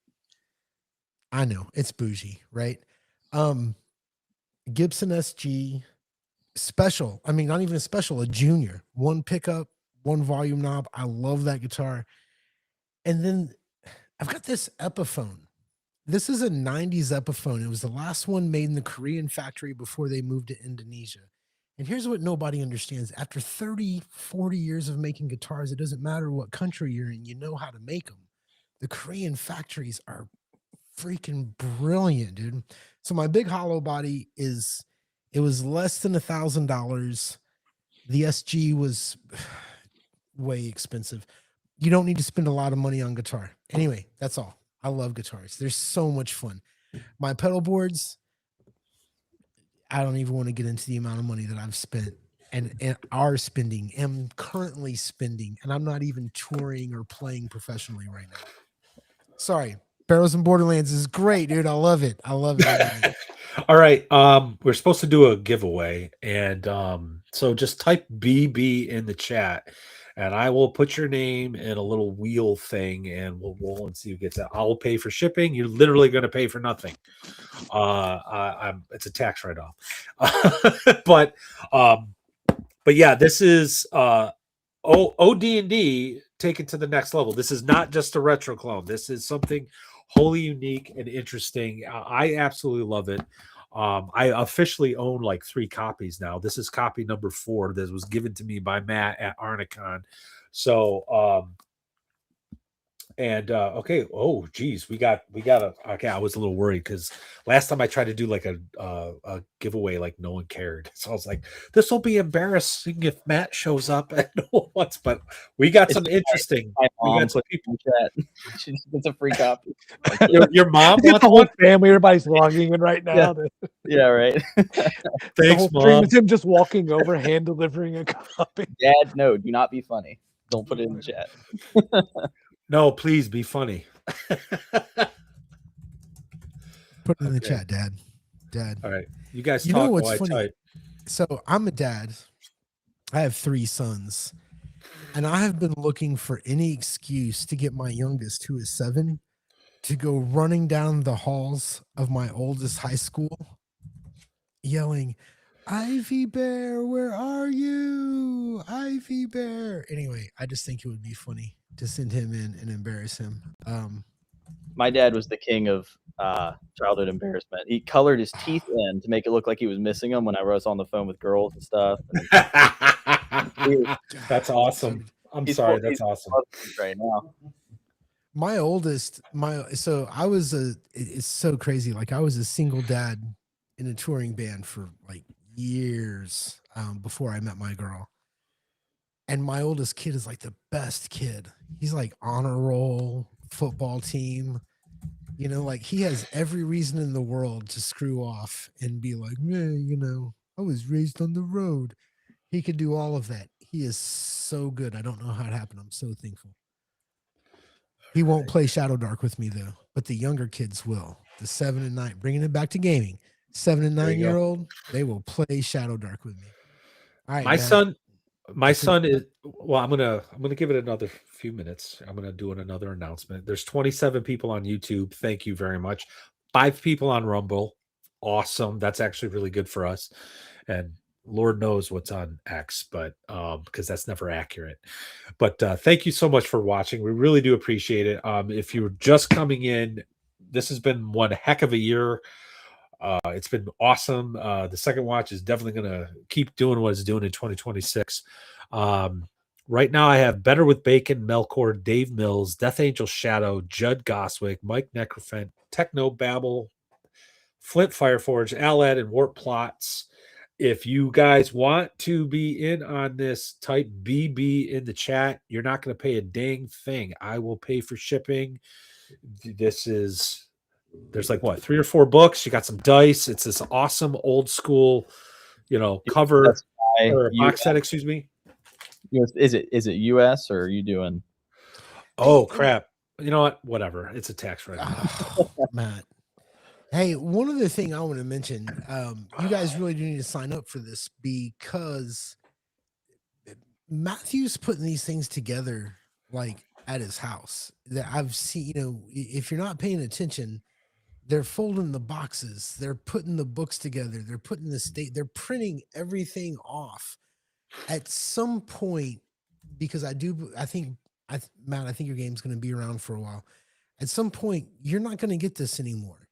I know it's bougie, right? Gibson SG special. I mean, not even a special, a junior. 1 pickup, 1 volume knob. I love that guitar. And then I've got this Epiphone. This is a 90s Epiphone. It was the last one made in the Korean factory before they moved to Indonesia. And here's what nobody understands. After 30, 40 years of making guitars, it doesn't matter what country you're in, you know how to make them. The Korean factories are freaking brilliant, dude. So my big hollow body it was less than $1,000. The SG was way expensive. You don't need to spend a lot of money on guitar. Anyway, that's all. I love guitars. They're so much fun. My pedal boards, I don't even want to get into the amount of money that I've spent and am currently spending, and I'm not even touring or playing professionally right now. Sorry. Barrows and Borderlands is great, dude. I love it. All right. We're supposed to do a giveaway, and so just type BB in the chat, and I will put your name in a little wheel thing, and we'll roll and see who gets it. I'll pay for shipping. You're literally going to pay for nothing. It's a tax write-off. but yeah, this is OD&D taken to the next level. This is not just a retro clone. This is something wholly unique and interesting. I absolutely love it. I officially own like 3 copies now. This is copy number 4 that was given to me by Matt at Arnicon So okay, oh geez, we got okay. I was a little worried because last time I tried to do like a giveaway, like no one cared. So I was like, this will be embarrassing if Matt shows up and no one wants. But we got some interesting. My We mom got some put in chat. She gets a free copy. your mom Get wants the whole one. family, everybody's logging in right now. Yeah, right. The whole Thanks, stream mom. is him just walking over, hand delivering a copy. Dad, no, do not be funny. Don't put it in the chat. No, please be funny. Put it in the Okay. chat, Dad. Dad. All right, you guys You know talk what's while I funny? type. So I'm a dad. I have 3 sons. And I have been looking for any excuse to get my youngest, who is 7, to go running down the halls of my oldest high school, yelling, Ivy Bear, where are you? Ivy Bear. Anyway, I just think it would be funny to send him in and embarrass him. My dad was the king of childhood embarrassment. He colored his teeth in to make it look like he was missing them whenever I was on the phone with girls and stuff. That's awesome. I'm sorry. That's awesome. Right now. My oldest, so I was it's so crazy. Like I was a single dad in a touring band for like years before I met my girl. And my oldest kid is like the best kid. He's like honor roll, football team. You know, like he has every reason in the world to screw off and be like, man, you know, I was raised on the road. He could do all of that. He is so good. I don't know how it happened. I'm so thankful. He won't play Shadow Dark with me though, but the younger kids will. The 7 and 9, bringing it back to gaming. 7 and 9-year-old, they will play Shadow Dark with me. All right, my son is well. I'm gonna give it another few minutes. I'm gonna do another announcement. There's 27 people on YouTube. Thank you very much. 5 people on Rumble. Awesome. That's actually really good for us. And Lord knows what's on X, but because that's never accurate. But thank you so much for watching. We really do appreciate it. If you're just coming in, this has been one heck of a year. It's been awesome. The second watch is definitely going to keep doing what it's doing in 2026. Right now, I have Better with Bacon, Melkor, Dave Mills, Death Angel Shadow, Judd Goswick, Mike Necrofent, Techno Babble, Flint Fireforge, Alad, and Warp Plots. If you guys want to be in on this, type BB in the chat. You're not going to pay a dang thing. I will pay for shipping. There's like what, 3 or 4 books. You got some dice. It's this awesome old school, cover or box set. Excuse me. Is it US or are you doing? Oh crap! You know what? Whatever. It's a tax write. Matt. Hey, one other thing I want to mention. You guys really do need to sign up for this because Matthew's putting these things together like at his house. That I've seen. If you're not paying attention, they're folding the boxes, they're putting the books together, they're putting they're printing everything off. At some point, because Matt, I think your game's going to be around for a while. At some point, you're not going to get this anymore.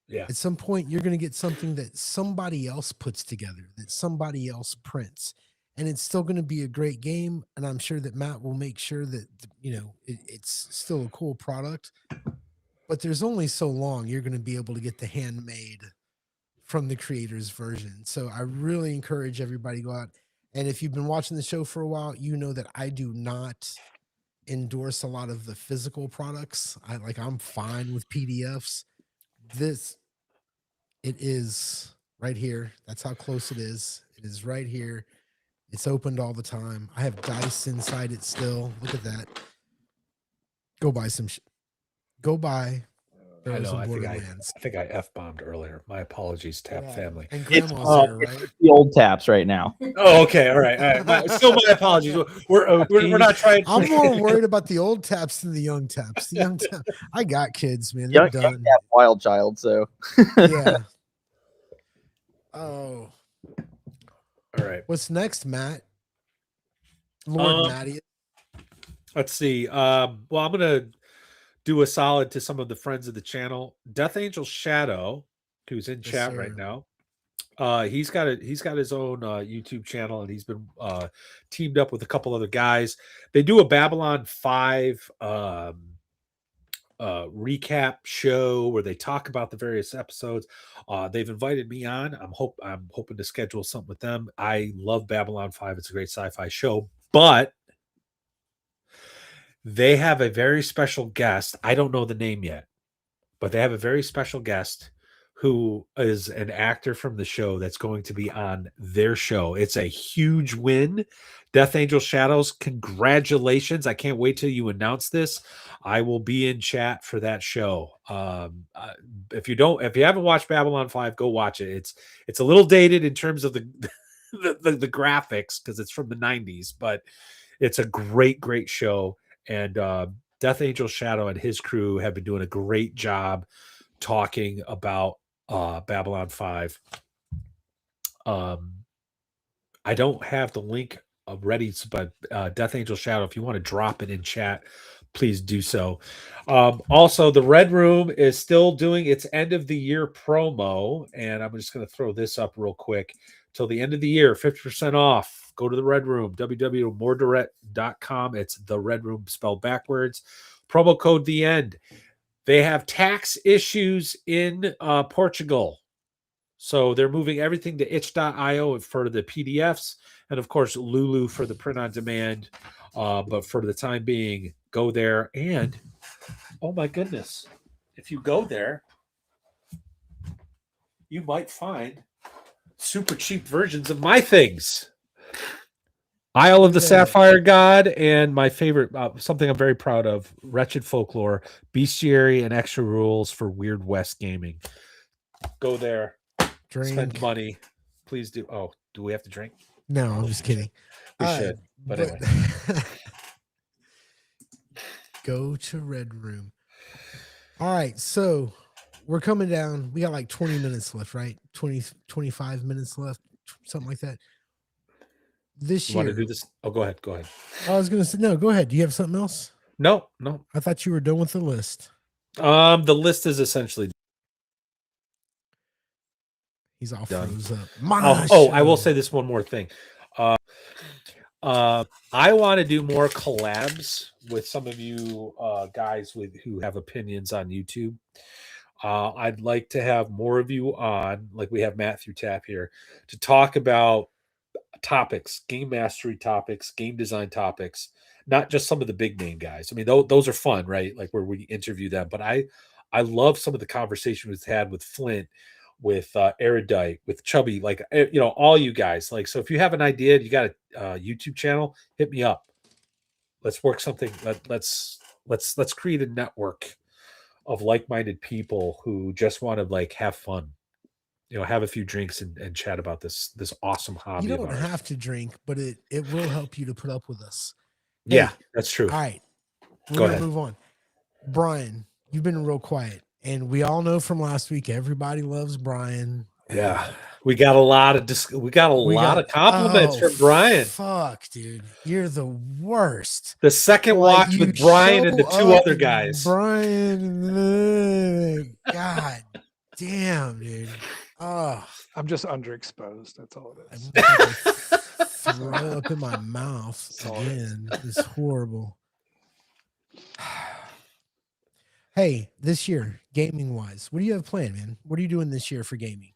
Yeah. At some point, you're going to get something that somebody else puts together, that somebody else prints, and it's still going to be a great game. And I'm sure that Matt will make sure that it's still a cool product. But there's only so long you're going to be able to get the handmade from the creator's version. So I really encourage everybody to go out. And if you've been watching the show for a while, you know that I do not endorse a lot of the physical products. I'm fine with PDFs. It is right here. That's how close it is. It is right here. It's opened all the time. I have dice inside it still. Look at that. Go buy some Go buy Barrows Borderlands. I think I F-bombed earlier. My apologies, Tap family. And Grandma's there, right? The old taps right now. Oh, okay. All right. Still my apologies. We're not trying. I'm more worried about the old taps than the young taps. The young taps. I got kids, man. Young They're done. tap, wild child. So Yeah. Oh. All right. What's next, Matt? Lord Matty. Let's see. Well, I'm gonna do a solid to some of the friends of the channel. Death Angel Shadow, who's in chat right now. He's got his own YouTube channel, and he's been teamed up with a couple other guys. They do a Babylon 5 recap show where they talk about the various episodes. They've invited me on. I'm hoping to schedule something with them. I love Babylon 5. It's a great sci-fi show, but they have a very special guest. I don't know the name yet, but they have a very special guest who is an actor from the show that's going to be on their show. It's a huge win. Death Angel Shadows, congratulations. I can't wait till you announce this. I will be in chat for that show. If you haven't watched Babylon 5, go watch it. It's a little dated in terms of the graphics because it's from the 90s, but it's a great show. And Death Angel Shadow and his crew have been doing a great job talking about Babylon 5. I don't have the link ready, but Death Angel Shadow, if you want to drop it in chat, please do so. Also, the Red Room is still doing its end of the year promo, and I'm just going to throw this up real quick. Till the end of the year, 50% off. Go to the Red Room, www.moredirect.com. It's the Red Room spelled backwards. Promo code the end. They have tax issues in Portugal. So they're moving everything to itch.io for the PDFs. And of course, Lulu for the print on demand. But for the time being, go there. And, oh my goodness, if you go there, you might find super cheap versions of my things. Isle of the Sapphire God, and my favorite, something I'm very proud of, Wretched Folklore, Bestiary, and Extra Rules for Weird West Gaming. Go there. Drink. Spend money. Please do. Oh, do we have to drink? No, I'm just kidding. We should. But anyway. Go to Red Room. All right, so we're coming down. We got like 20 minutes left, right? 25 minutes left, something like that. This year. Want to do this? Oh, go ahead. I was going to say, no, go ahead. Do you have something else? No. I thought you were done with the list. The list is essentially He's all done. froze up. I will say this one more thing. I want to do more collabs with some of you guys who have opinions on YouTube. I'd like to have more of you on, like we have Matthew Tapp here, to talk about topics, game mastery topics, game design topics, not just some of the big name guys. I mean, those are fun, right? Like where we interview them. But I love some of the conversation we've had with Flint, with Erudite, with Chubby, like, all you guys. Like, so if you have an idea, you got a YouTube channel, hit me up. Let's work something. Let's create a network of like-minded people who just want to like have fun. Have a few drinks and chat about this awesome hobby. You don't have to drink, but it will help you to put up with us. Yeah, that's true. All right. We're Go going ahead. to move on. Brian, you've been real quiet. And we all know from last week, everybody loves Brian. Yeah. We got a lot of compliments from Brian. Fuck, dude. You're the worst. The second watch with Brian and the two other guys. Brian. God damn, dude. Oh, I'm just underexposed. That's all it is. Throw up in my mouth again. It's horrible. Hey, this year, gaming wise, what do you have planned, man? What are you doing this year for gaming?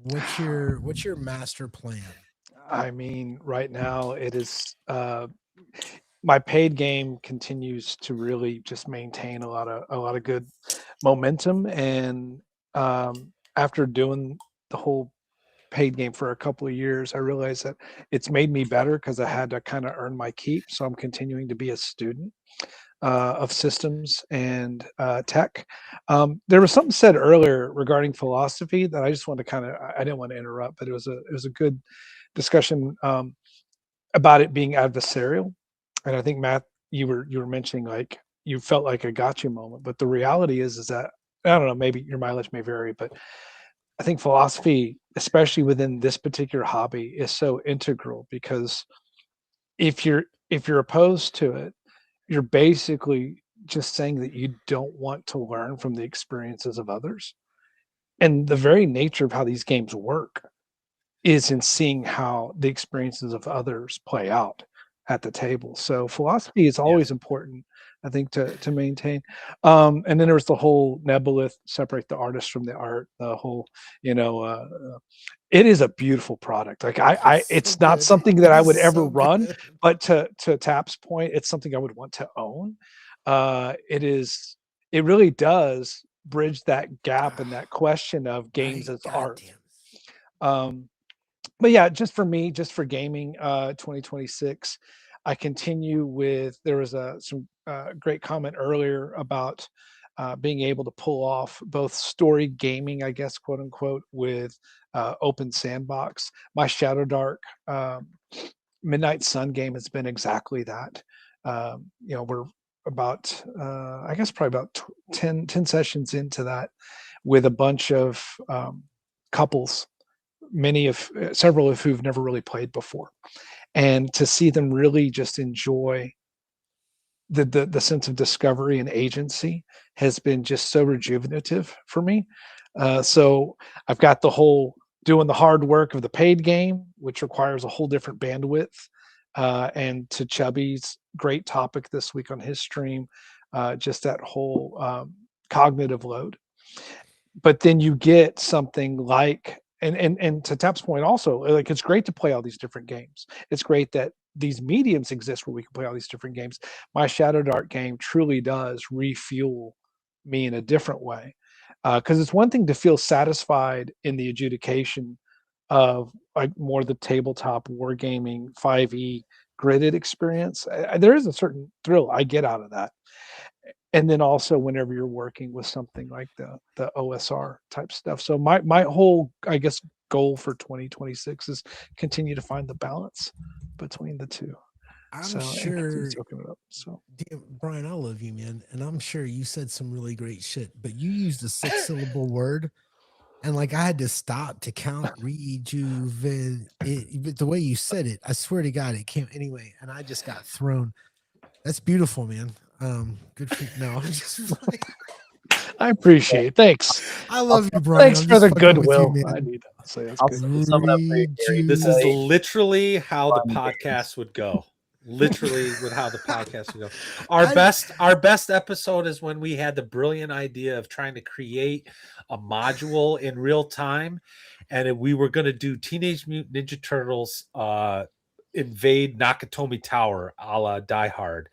What's your master plan? I mean, right now it is my paid game continues to really just maintain a lot of good momentum, and after doing the whole paid game for a couple of years, I realized that it's made me better because I had to kind of earn my keep. So I'm continuing to be a student of systems and tech. There was something said earlier regarding philosophy that I just wanted to I didn't want to interrupt, but it was a good discussion about it being adversarial. And I think, Matt, you were mentioning like you felt like a gotcha moment, but the reality is that, I don't know, maybe your mileage may vary, but I think philosophy, especially within this particular hobby, is so integral, because if you're opposed to it, you're basically just saying that you don't want to learn from the experiences of others. And the very nature of how these games work is in seeing how the experiences of others play out at the table. So philosophy is always important, I think, to maintain. And then there was the whole nebulith, separate the artist from the art, the whole, it is a beautiful product. Like it's so not good. something that I It's would ever so run, good. but to Tap's point, it's something I would want to own. It really does bridge that gap and that question of games Right, as art. goddamn. But yeah, just for me, just for gaming, 2026, I continue with. There was some great comment earlier about being able to pull off both story gaming, I guess, quote unquote, with open sandbox. My Shadow Dark Midnight Sun game has been exactly that. We're about, I guess, probably about 10 sessions into that, with a bunch of couples, several of who've never really played before, and to see them really just enjoy the sense of discovery and agency has been just so rejuvenative for me. So I've got the whole doing the hard work of the paid game, which requires a whole different bandwidth. And to Chubby's great topic this week on his stream, just that whole cognitive load. But then you get something like, and to Tap's point also, like, it's great to play all these different games. It's great that these mediums exist where we can play all these different games. My Shadow Dark game truly does refuel me in a different way, because it's one thing to feel satisfied in the adjudication of like more the tabletop wargaming 5e gridded experience. There is a certain thrill I get out of that. And then also whenever you're working with something like the OSR type stuff. So my whole, I guess, goal for 2026 is continue to find the balance between the two. I'm And sure, continue soaking it up. So Brian, I love you, man, and I'm sure you said some really great shit, but you used a 6-syllable word, and like I had to stop to count but the way you said it, I swear to God, it came anyway, and I just got thrown. That's beautiful, man. Good for you. No, I'm just I appreciate it. Thanks. I love you, Brian. Thanks I'm for just the fucking with goodwill. you, I man. need to say that's I'll good. sum it up for you, Gary. This is Reju- literally how the Fun podcast would go. Literally with how the podcast would go. Our best episode is when we had the brilliant idea of trying to create a module in real time, and we were going to do Teenage Mutant Ninja Turtles invade Nakatomi Tower a la Die Hard,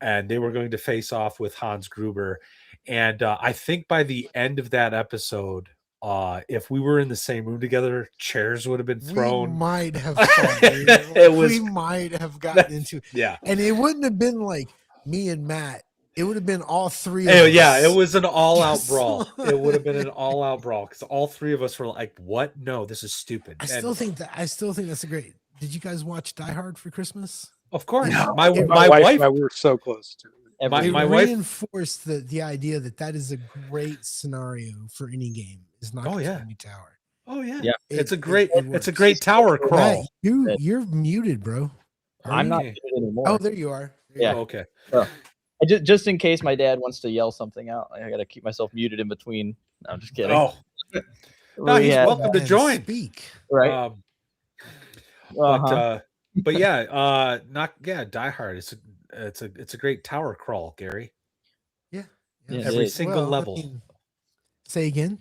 and they were going to face off with Hans Gruber. And I think by the end of that episode, if we were in the same room together, chairs would have been we thrown. might have fought, dude. We might have gotten into yeah. and it wouldn't have been like me and Matt. It would have been all three of us. Yeah, it was an all-out Just brawl. like- It would have been an all-out brawl because all three of us were like, "What? No, this is stupid." I still think that's a great. Did you guys watch Die Hard for Christmas? Of course, No, my my wife and I, we were so close to it. Every It my wife. reinforced the idea that is a great scenario for any game. Is not Tower. Oh yeah, Yeah. it's a great works. tower Matt, crawl. you're muted, bro. I'm not Okay. muted anymore. Oh, there you are. Yeah. Oh, okay. Just in case my dad wants to yell something out, I got to keep myself muted in between. No, I'm just kidding. Oh, no, he's welcome to And join. Speak. Right. But yeah, Die Hard. It's a great tower crawl, Gary. Yeah. Yeah, Every it is. single level. Say again.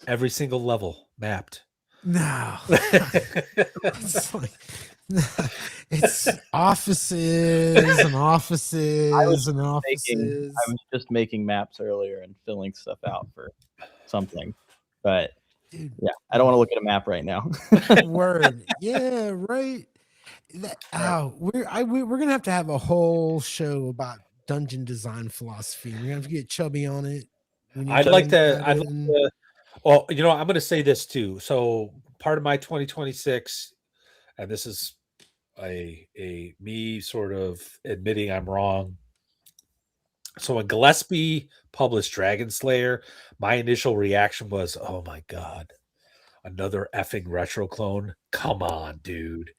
Every single level mapped. No. It's like it's offices and offices and offices. I was just making maps earlier and filling stuff out for something, but Dude, yeah, I don't want to look at a map right now. word. Yeah, right. We're gonna have to have a whole show about dungeon design philosophy. We're gonna have to get Chubby on it. I'd like to. Well, I'm going to say this too. So part of my 2026, and this is a me sort of admitting I'm wrong. So when Gillespie published Dragon Slayer, my initial reaction was, "Oh my god, another effing retro clone! Come on, dude!"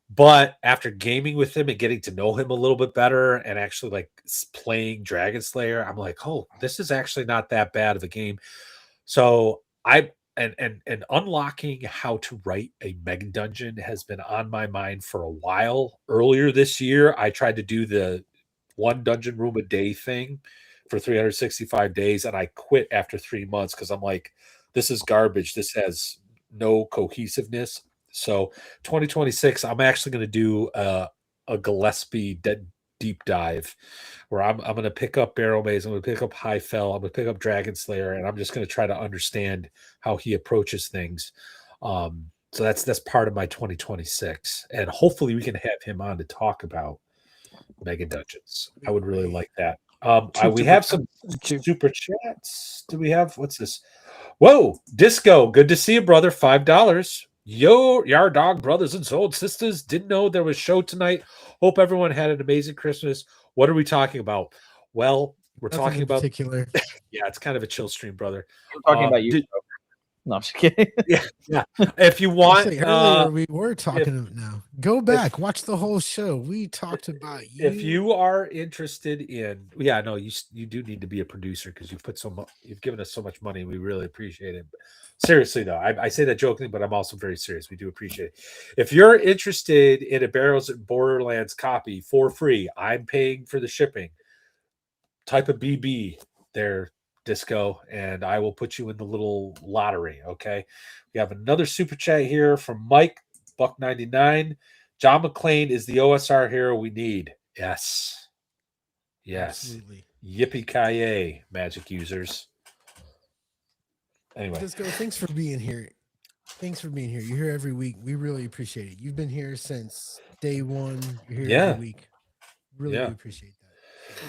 But after gaming with him and getting to know him a little bit better, and actually like playing Dragon Slayer, I'm like, "Oh, this is actually not that bad of a game." So and unlocking how to write a mega dungeon has been on my mind for a while. Earlier this year, I tried to do the 1 dungeon room a day thing for 365 days, and I quit after 3 months because I'm like, this is garbage. This has no cohesiveness. So 2026, I'm actually going to do a Gillespie deep dive where I'm going to pick up Barrow Maze, I'm going to pick up High Fell, I'm going to pick up Dragon Slayer, and I'm just going to try to understand how he approaches things. So that's part of my 2026, and hopefully we can have him on to talk about mega dungeons. I would really like that. We have some super chats. Do we have what's this? Whoa, Disco, good to see you, brother. $5. Yo, Yar Dog brothers and soul sisters. Didn't know there was a show tonight. Hope everyone had an amazing Christmas. What are we talking about? Well, we're Nothing talking in about particular. Yeah, it's kind of a chill stream, brother. We're talking about you. No, I'm just kidding. Yeah. If you want, earlier we were talking now. Go back, watch the whole show. We talked about you. If you are interested in, you do need to be a producer because you've given us so much money. We really appreciate it. Seriously though, I say that jokingly, but I'm also very serious. We do appreciate it. If you're interested in a Barrows Borderlands copy for free, I'm paying for the shipping. Type of BB there, Disco, and I will put you in the little lottery. Okay. We have another super chat here from Mike Buck99. John McClane is the OSR hero we need. Yes. Absolutely. Yippee-ki-yay, Magic users. Anyway. Disco, thanks for being here. You're here every week. We really appreciate it. You've been here since day one. You're here every week. Really appreciate that.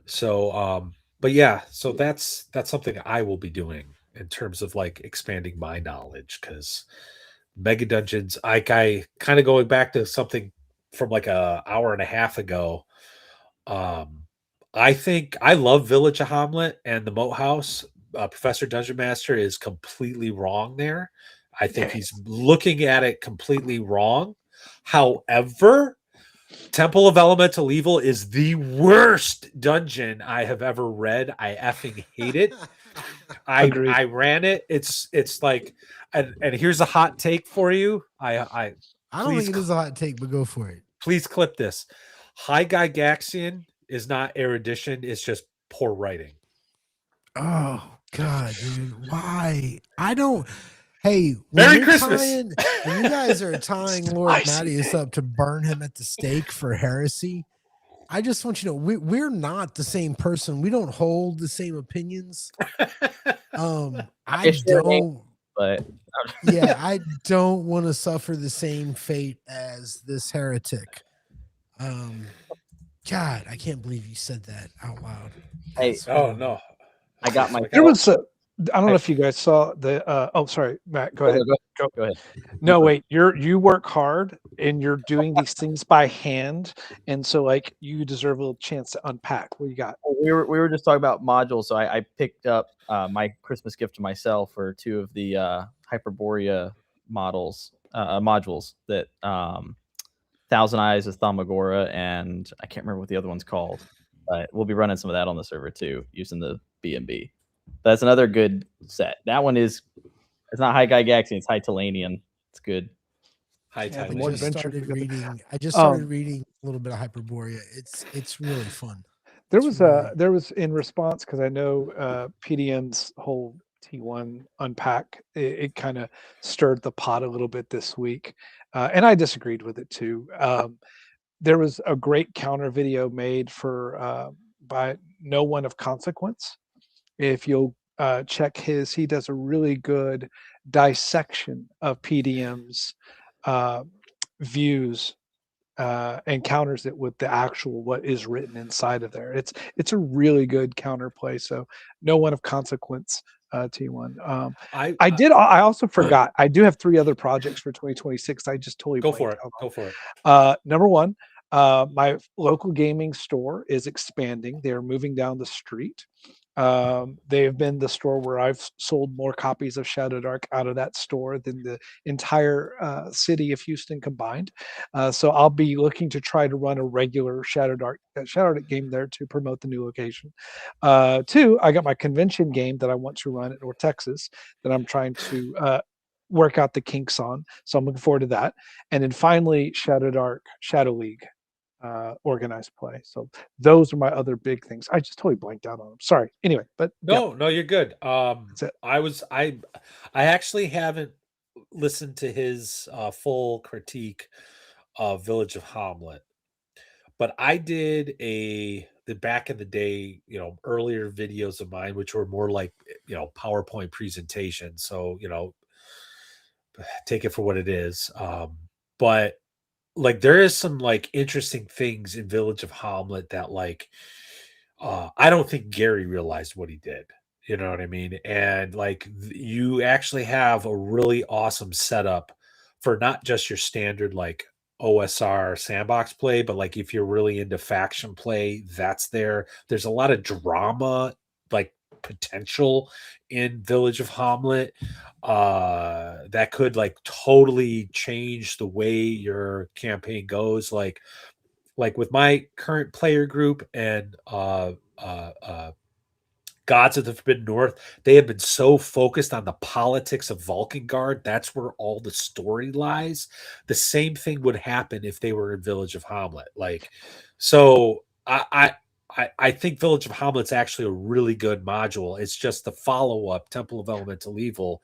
So, but yeah, so that's something I will be doing in terms of like expanding my knowledge, because mega dungeons, I kind of going back to something from like a hour and a half ago. I think I love Village of Hamlet and the Moat House. Professor Dungeon Master is completely wrong there. I think he's looking at it completely wrong. However, Temple of Elemental Evil is the worst dungeon I have ever read. I effing hate it. I ran it. It's like, and here's a hot take for you. I don't think it is a hot take, but go for it. Please clip this. High Gygaxian is not erudition. It's just poor writing. Oh God, dude. Why? I don't. Hey, Merry Christmas. When you guys are tying Lord Mattius up to burn him at the stake for heresy, I just want you to know we're not the same person. We don't hold the same opinions. I don't. But yeah, I don't want to suffer the same fate as this heretic. God, I can't believe you said that out loud. Hey, no. I got my. There was I don't know if you guys saw the. Oh, sorry, Matt. Go ahead. Go ahead. No, wait. You work hard and you're doing these things by hand, and so like you deserve a little chance to unpack. What you got? We were just talking about modules, so I picked up my Christmas gift to myself for 2 of the Hyperborea modules that Thousand Eyes is Thaumagora, and I can't remember what the other one's called. But we'll be running some of that on the server too, using the BNB. That's another good set. That one it's not High Gygaxian, it's High Telanian. It's good. I just started reading a little bit of Hyperborea. It's really fun. There was in response, because I know PDM's whole T1 unpack, it kind of stirred the pot a little bit this week, and I disagreed with it too. There was a great counter video made for by No One of Consequence. If you'll check he does a really good dissection of PDM's views and counters it with the actual what is written inside of there. It's a really good counterplay. So No One of Consequence, T1. I also forgot. I do have 3 other projects for 2026. I just totally go for it. Number 1, my local gaming store is expanding. They're moving down the street. They have been the store where I've sold more copies of Shadow Dark out of that store than the entire city of Houston combined. So I'll be looking to try to run a regular Shadow Dark game there to promote the new location. Two, I got my convention game that I want to run at North Texas that I'm trying to work out the kinks on. So I'm looking forward to that. And then finally, Shadow Dark Shadow League organized play. So those are my other big things. I just totally blanked out on them. Sorry. Anyway, but no, you're good. that's it. I actually haven't listened to his full critique of Village of Hamlet, but I did the back in the day, earlier videos of mine, which were more like, PowerPoint presentations. So, take it for what it is. But like there is some like interesting things in Village of Hamlet that like I don't think Gary realized what he did. You know what I mean? And like you actually have a really awesome setup for not just your standard like OSR sandbox play, but like if you're really into faction play, that's there. There's a lot of drama, like potential in Village of Hamlet that could like totally change the way your campaign goes. Like with my current player group and Gods of the Forbidden North, they have been so focused on the politics of Valkengard. That's where all the story lies. The same thing would happen if they were in Village of Hamlet. Like, so I think Village of Hamlet's actually a really good module. It's just the follow-up, Temple of Elemental Evil.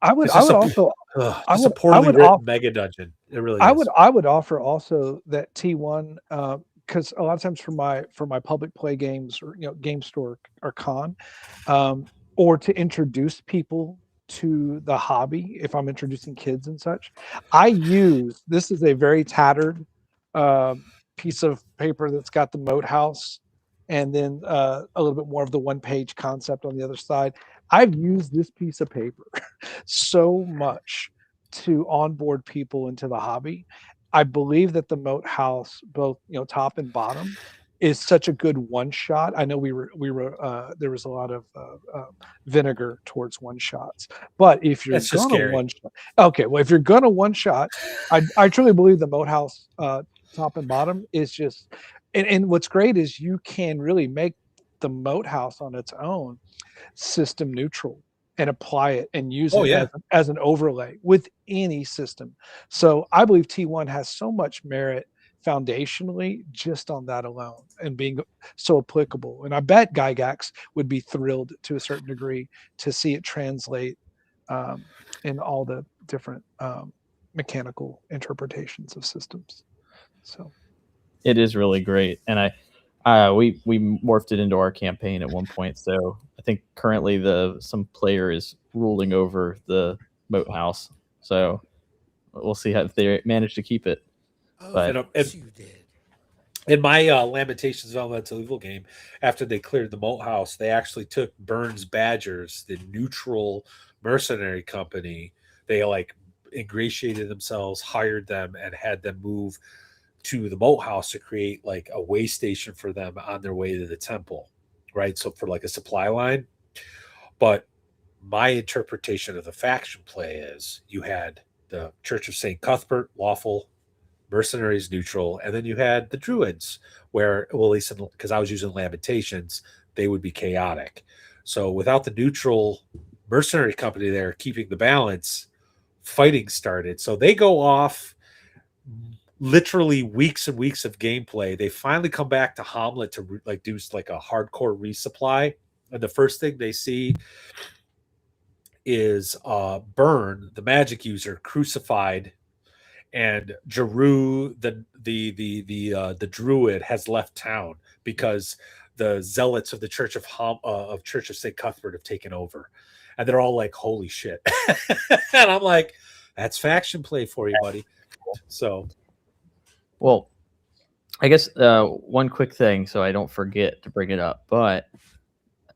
I would also just a poorly written mega dungeon. It really is. I would offer also that T1 because a lot of times for my public play games or game store or con, or to introduce people to the hobby, if I'm introducing kids and such, this is a very tattered piece of paper that's got the moat house and then a little bit more of the one-page concept on the other side. I've used this piece of paper so much to onboard people into the hobby. I believe that the moat house, both top and bottom, is such a good one shot. I know we were there was a lot of vinegar towards one shots, but if you're gonna one shot, okay, well if you're gonna one shot, I truly believe the moat house top and bottom is just, and what's great is you can really make the moat house on its own system neutral and apply it and use it as an overlay with any system. So I believe T1 has so much merit foundationally just on that alone and being so applicable. And I bet Gygax would be thrilled to a certain degree to see it translate in all the different mechanical interpretations of systems. So it is really great. And we morphed it into our campaign at one point. So I think currently some player is ruling over the moat house. So we'll see if they manage to keep it. But you did. In my Lamentations of Elemental Evil game, after they cleared the moat house, they actually took Burns Badgers, the neutral mercenary company. They like ingratiated themselves, hired them, and had them move to the moat house to create like a way station for them on their way to the temple, right? So for like a supply line. But my interpretation of the faction play is you had the Church of St. Cuthbert, lawful, mercenaries, neutral, and then you had the Druids, where, well, at least because I was using Lamentations, they would be chaotic. So without the neutral mercenary company there keeping the balance, fighting started. So they go off literally weeks and weeks of gameplay. They finally come back to Hamlet to do like a hardcore resupply, and the first thing they see is Burn, the magic user, crucified, and Jeru, the druid, has left town because the zealots of the Church of St. Cuthbert have taken over, and they're all like, "Holy shit!" And I'm like, "That's faction play for you, buddy." So. Well, I guess one quick thing, so I don't forget to bring it up, but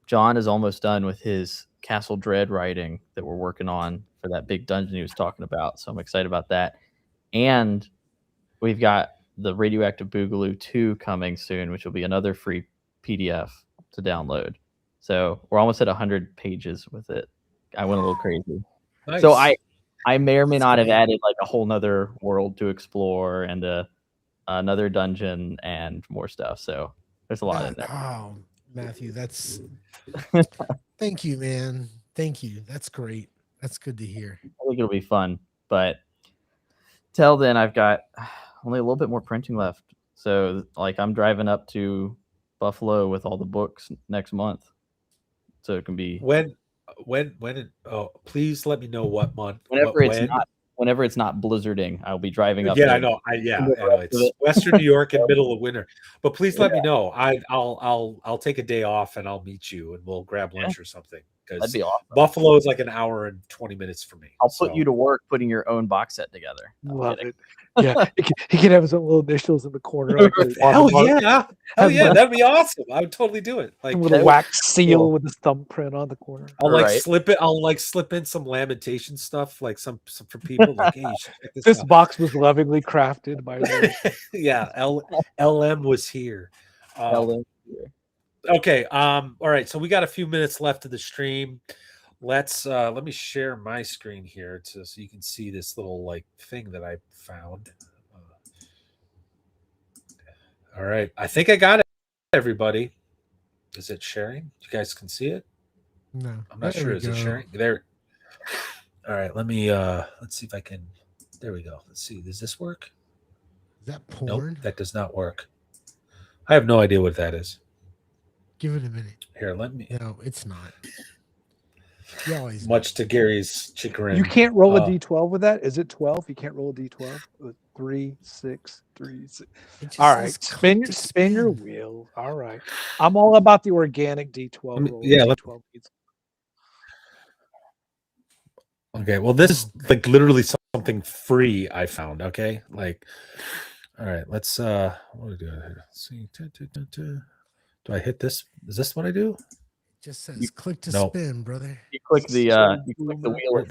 John is almost done with his Castle Dread writing that we're working on for that big dungeon he was talking about. So I'm excited about that. And we've got the Radioactive Boogaloo 2 coming soon, which will be another free PDF to download. So we're almost at 100 pages with it. I went a little crazy. Nice. So I may or may not have added like a whole nother world to explore and another dungeon and more stuff. So there's a lot in there. Oh, Matthew, that's thank you, man. Thank you. That's great. That's good to hear. I think it'll be fun. But till then, I've got only a little bit more printing left. So like I'm driving up to Buffalo with all the books next month. So it can be when please let me know what month. Whenever it's not blizzarding, I'll be driving up. Yeah, I know. I know it's Western New York in middle of winter. But please let me know. I'll take a day off and I'll meet you and we'll grab lunch or something. That'd be awesome. Buffalo is like an hour and 20 minutes for me. I'll put you to work putting your own box set together. Love it. Yeah, he can have his own little initials in the corner. Like Hell yeah, that'd be awesome. I would totally do it. Like with a wax seal with his thumbprint on the corner. I'll slip it. I'll slip in some lamentation stuff, like some for people. Like, hey, you should check this out. Box was lovingly crafted by. Yeah, LM was here. LM. Okay. All right. So we got a few minutes left of the stream. Let's let me share my screen here so you can see this little like thing that I found. All right. I think I got it, everybody. Is it sharing? You guys can see it? No. I'm not sure. Is it sharing? There. All right. Let me let's see if I can. There we go. Let's see. Does this work? Is that porn? Nope, that does not work. I have no idea what that is. Give it a minute. Here, let me. No, it's not. Much to Gary's chagrin. You can't roll a d12 with that. Is it 12? You can't roll a d12. 3, 6, 3, 6. All right, spin your wheel. All right, I'm all about the organic d12 roll. Yeah. D12 Okay. Well, this is like literally something free I found. Okay. Like, all right. Let's. What do I do here? Let's see. Do I hit this? Is this what I do? Just says click to spin, brother. You click the wheel.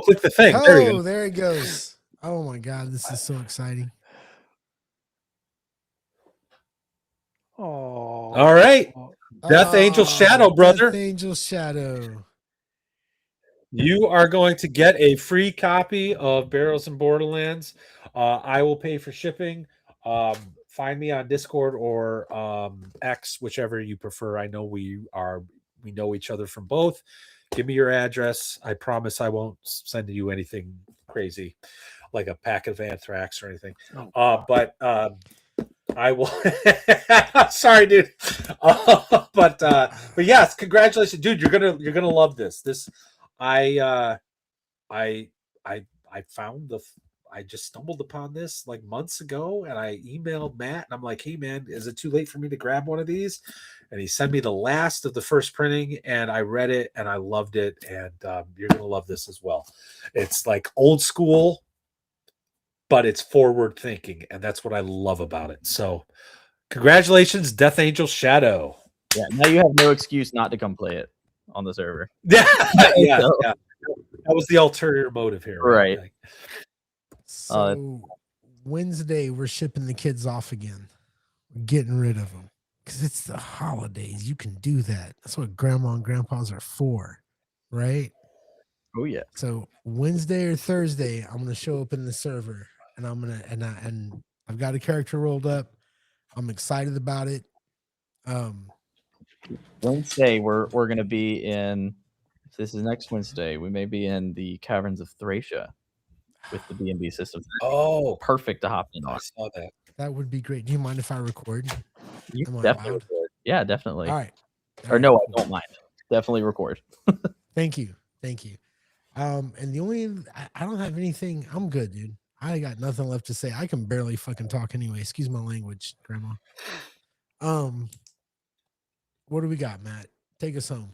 Click the thing. There you go. There it goes. Oh my god, this is so exciting. Oh. All right. Death Angel Shadow, brother. Death Angel Shadow. You are going to get a free copy of Barrows and Borderlands. I will pay for shipping. Find me on Discord or X, whichever you prefer. I know we know each other from both. Give me your address. I promise I won't send you anything crazy, like a pack of anthrax or anything. But I will. Sorry, dude. But yes, congratulations, dude. You're gonna love this. I found I just stumbled upon this like months ago, and I emailed Matt and I'm like, hey man, is it too late for me to grab one of these? And he sent me the last of the first printing, and I read it and I loved it. And you're gonna love this as well. It's like old school, but it's forward thinking, and that's what I love about it. So congratulations, Death Angel Shadow. Yeah, now you have no excuse not to come play it on the server. Yeah. That was the ulterior motive here. Right. Like, so Wednesday, we're shipping the kids off again. We're getting rid of them because it's the holidays. You can do that. That's what grandma and grandpas are for, right? Oh yeah. So Wednesday or Thursday, I'm gonna show up in the server, and and I've got a character rolled up. I'm excited about it. Wednesday, we're gonna be in. This is next Wednesday. We may be in the Caverns of Thracia with the B&B system. Oh, perfect to hop in on. I saw that. That would be great. Do you mind if I record? You definitely record. Yeah, definitely. All right. Or no, I don't mind. Definitely record. Thank you. And the only I don't have anything. I'm good, dude. I got nothing left to say. I can barely fucking talk anyway. Excuse my language, Grandma. What do we got, Matt? Take us home.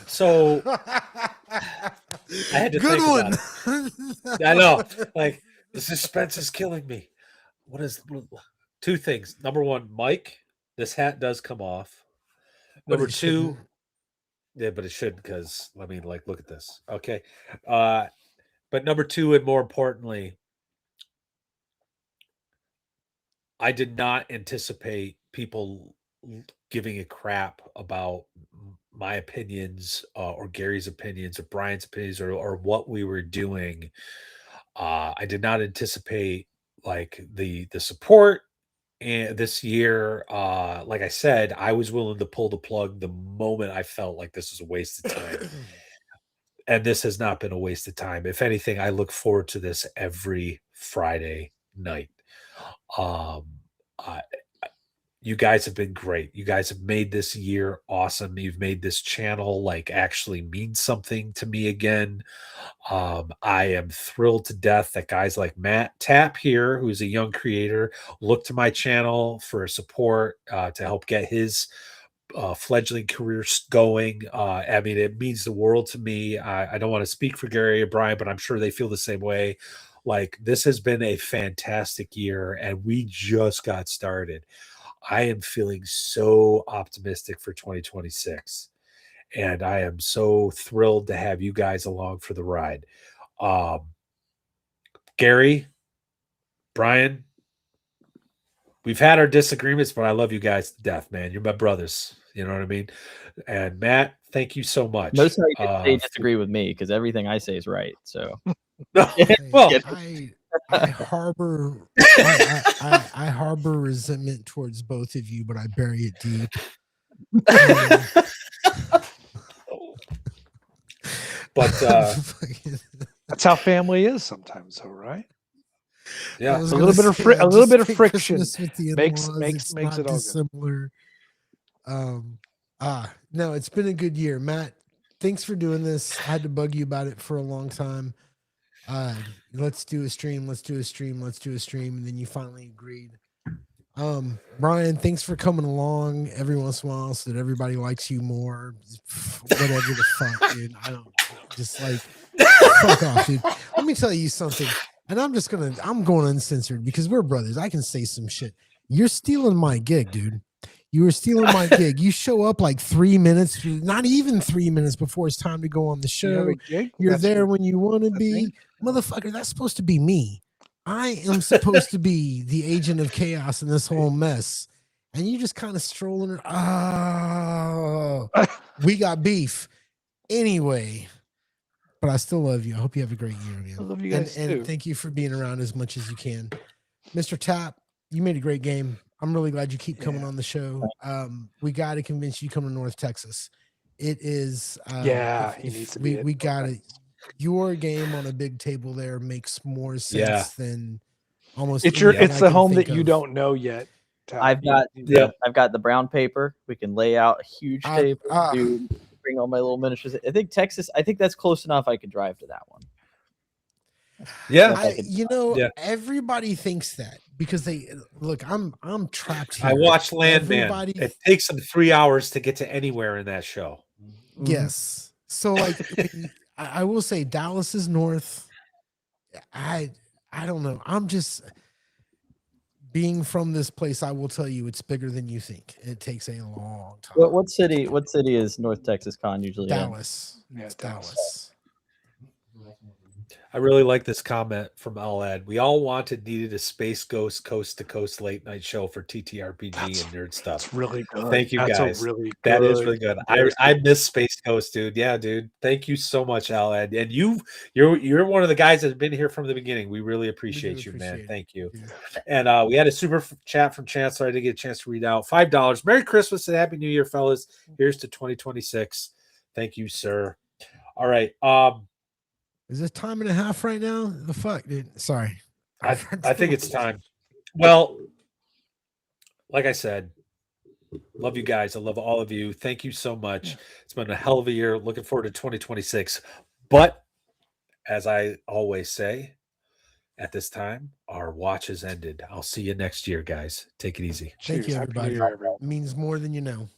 So I had to good think one. About it. I know. Like the suspense is killing me. What is two things? Number one, Mike, this hat does come off. Number two, yeah, but it should because let me look at this. Okay. But number two, and more importantly, I did not anticipate people giving a crap about my opinions or Gary's opinions or Brian's opinions or what we were doing. I did not anticipate like the support. And this year, like I said, I was willing to pull the plug the moment I felt like this was a waste of time. And this has not been a waste of time. If anything, I look forward to this every Friday night. Um, I, you guys have been great. You guys have made this year awesome. You've made this channel like actually mean something to me again. I am thrilled to death that guys like Matt Tapp here, who's a young creator, look to my channel for support to help get his fledgling career going. I mean, it means the world to me. I don't want to speak for Gary or Brian, but I'm sure they feel the same way. Like, this has been a fantastic year, and we just got started. I am feeling so optimistic for 2026. And I am so thrilled to have you guys along for the ride. Gary, Brian, we've had our disagreements, but I love you guys to death, man. You're my brothers. You know what I mean? And Matt, thank you so much. Notice how you disagree with me because everything I say is right. So, well, I harbor I harbor resentment towards both of you, but I bury it deep. But that's how family is sometimes, though, right? Yeah, a little bit of friction makes it all dissimilar. No, it's been a good year, Matt. Thanks for doing this. I had to bug you about it for a long time. Let's do a stream. And then you finally agreed. Brian, thanks for coming along every once in a while so that everybody likes you more. Whatever the fuck, dude. I don't just like fuck off, dude. Let me tell you something. And I'm going uncensored because we're brothers. I can say some shit. You're stealing my gig, dude. You were stealing my gig. You show up like 3 minutes, not even 3 minutes before it's time to go on the show. You're there when you want to be. Motherfucker, that's supposed to be me. I am supposed to be the agent of chaos in this whole mess. And you just kind of strolling. Oh, we got beef. Anyway, but I still love you. I hope you have a great year, man. I love you guys and thank you for being around as much as you can. Mr. Tapp, you made a great game. I'm really glad you keep coming on the show. We got to convince you to come to North Texas. It is. He needs to be. We got it. Your game on a big table there makes more sense than almost. It's the home that you don't know yet. I've got the brown paper. We can lay out a huge table. Bring all my little miniatures. I think Texas. I think that's close enough. I could drive to that one. Yeah, everybody thinks that because they look. I'm trapped here. I watched Landman. It takes them 3 hours to get to anywhere in that show. Yes. So like, I will say Dallas is north. I don't know. I'm just being from this place. I will tell you, it's bigger than you think. It takes a long time. What city is North Texas Con usually? Dallas. Yeah, it's Dallas. I really like this comment from Alad. We all needed a Space Ghost coast to coast late night show for TTRPG and nerd stuff. That's really good. Thank you, that's guys. That is really good. I miss Space Ghost, dude. Yeah, dude. Thank you so much, Alad. And you're one of the guys that have been here from the beginning. We really appreciate you, man. Thank you. And we had a super chat from Chancellor. I didn't get a chance to read out. $5. Merry Christmas and Happy New Year, fellas. Here's to 2026. Thank you, sir. All right. Is it time and a half right now? The fuck, dude. Sorry. I think it's time. Well, like I said, love you guys. I love all of you. Thank you so much. It's been a hell of a year. Looking forward to 2026. But as I always say, at this time, our watch has ended. I'll see you next year, guys. Take it easy. Thank you, everybody. It means more than you know.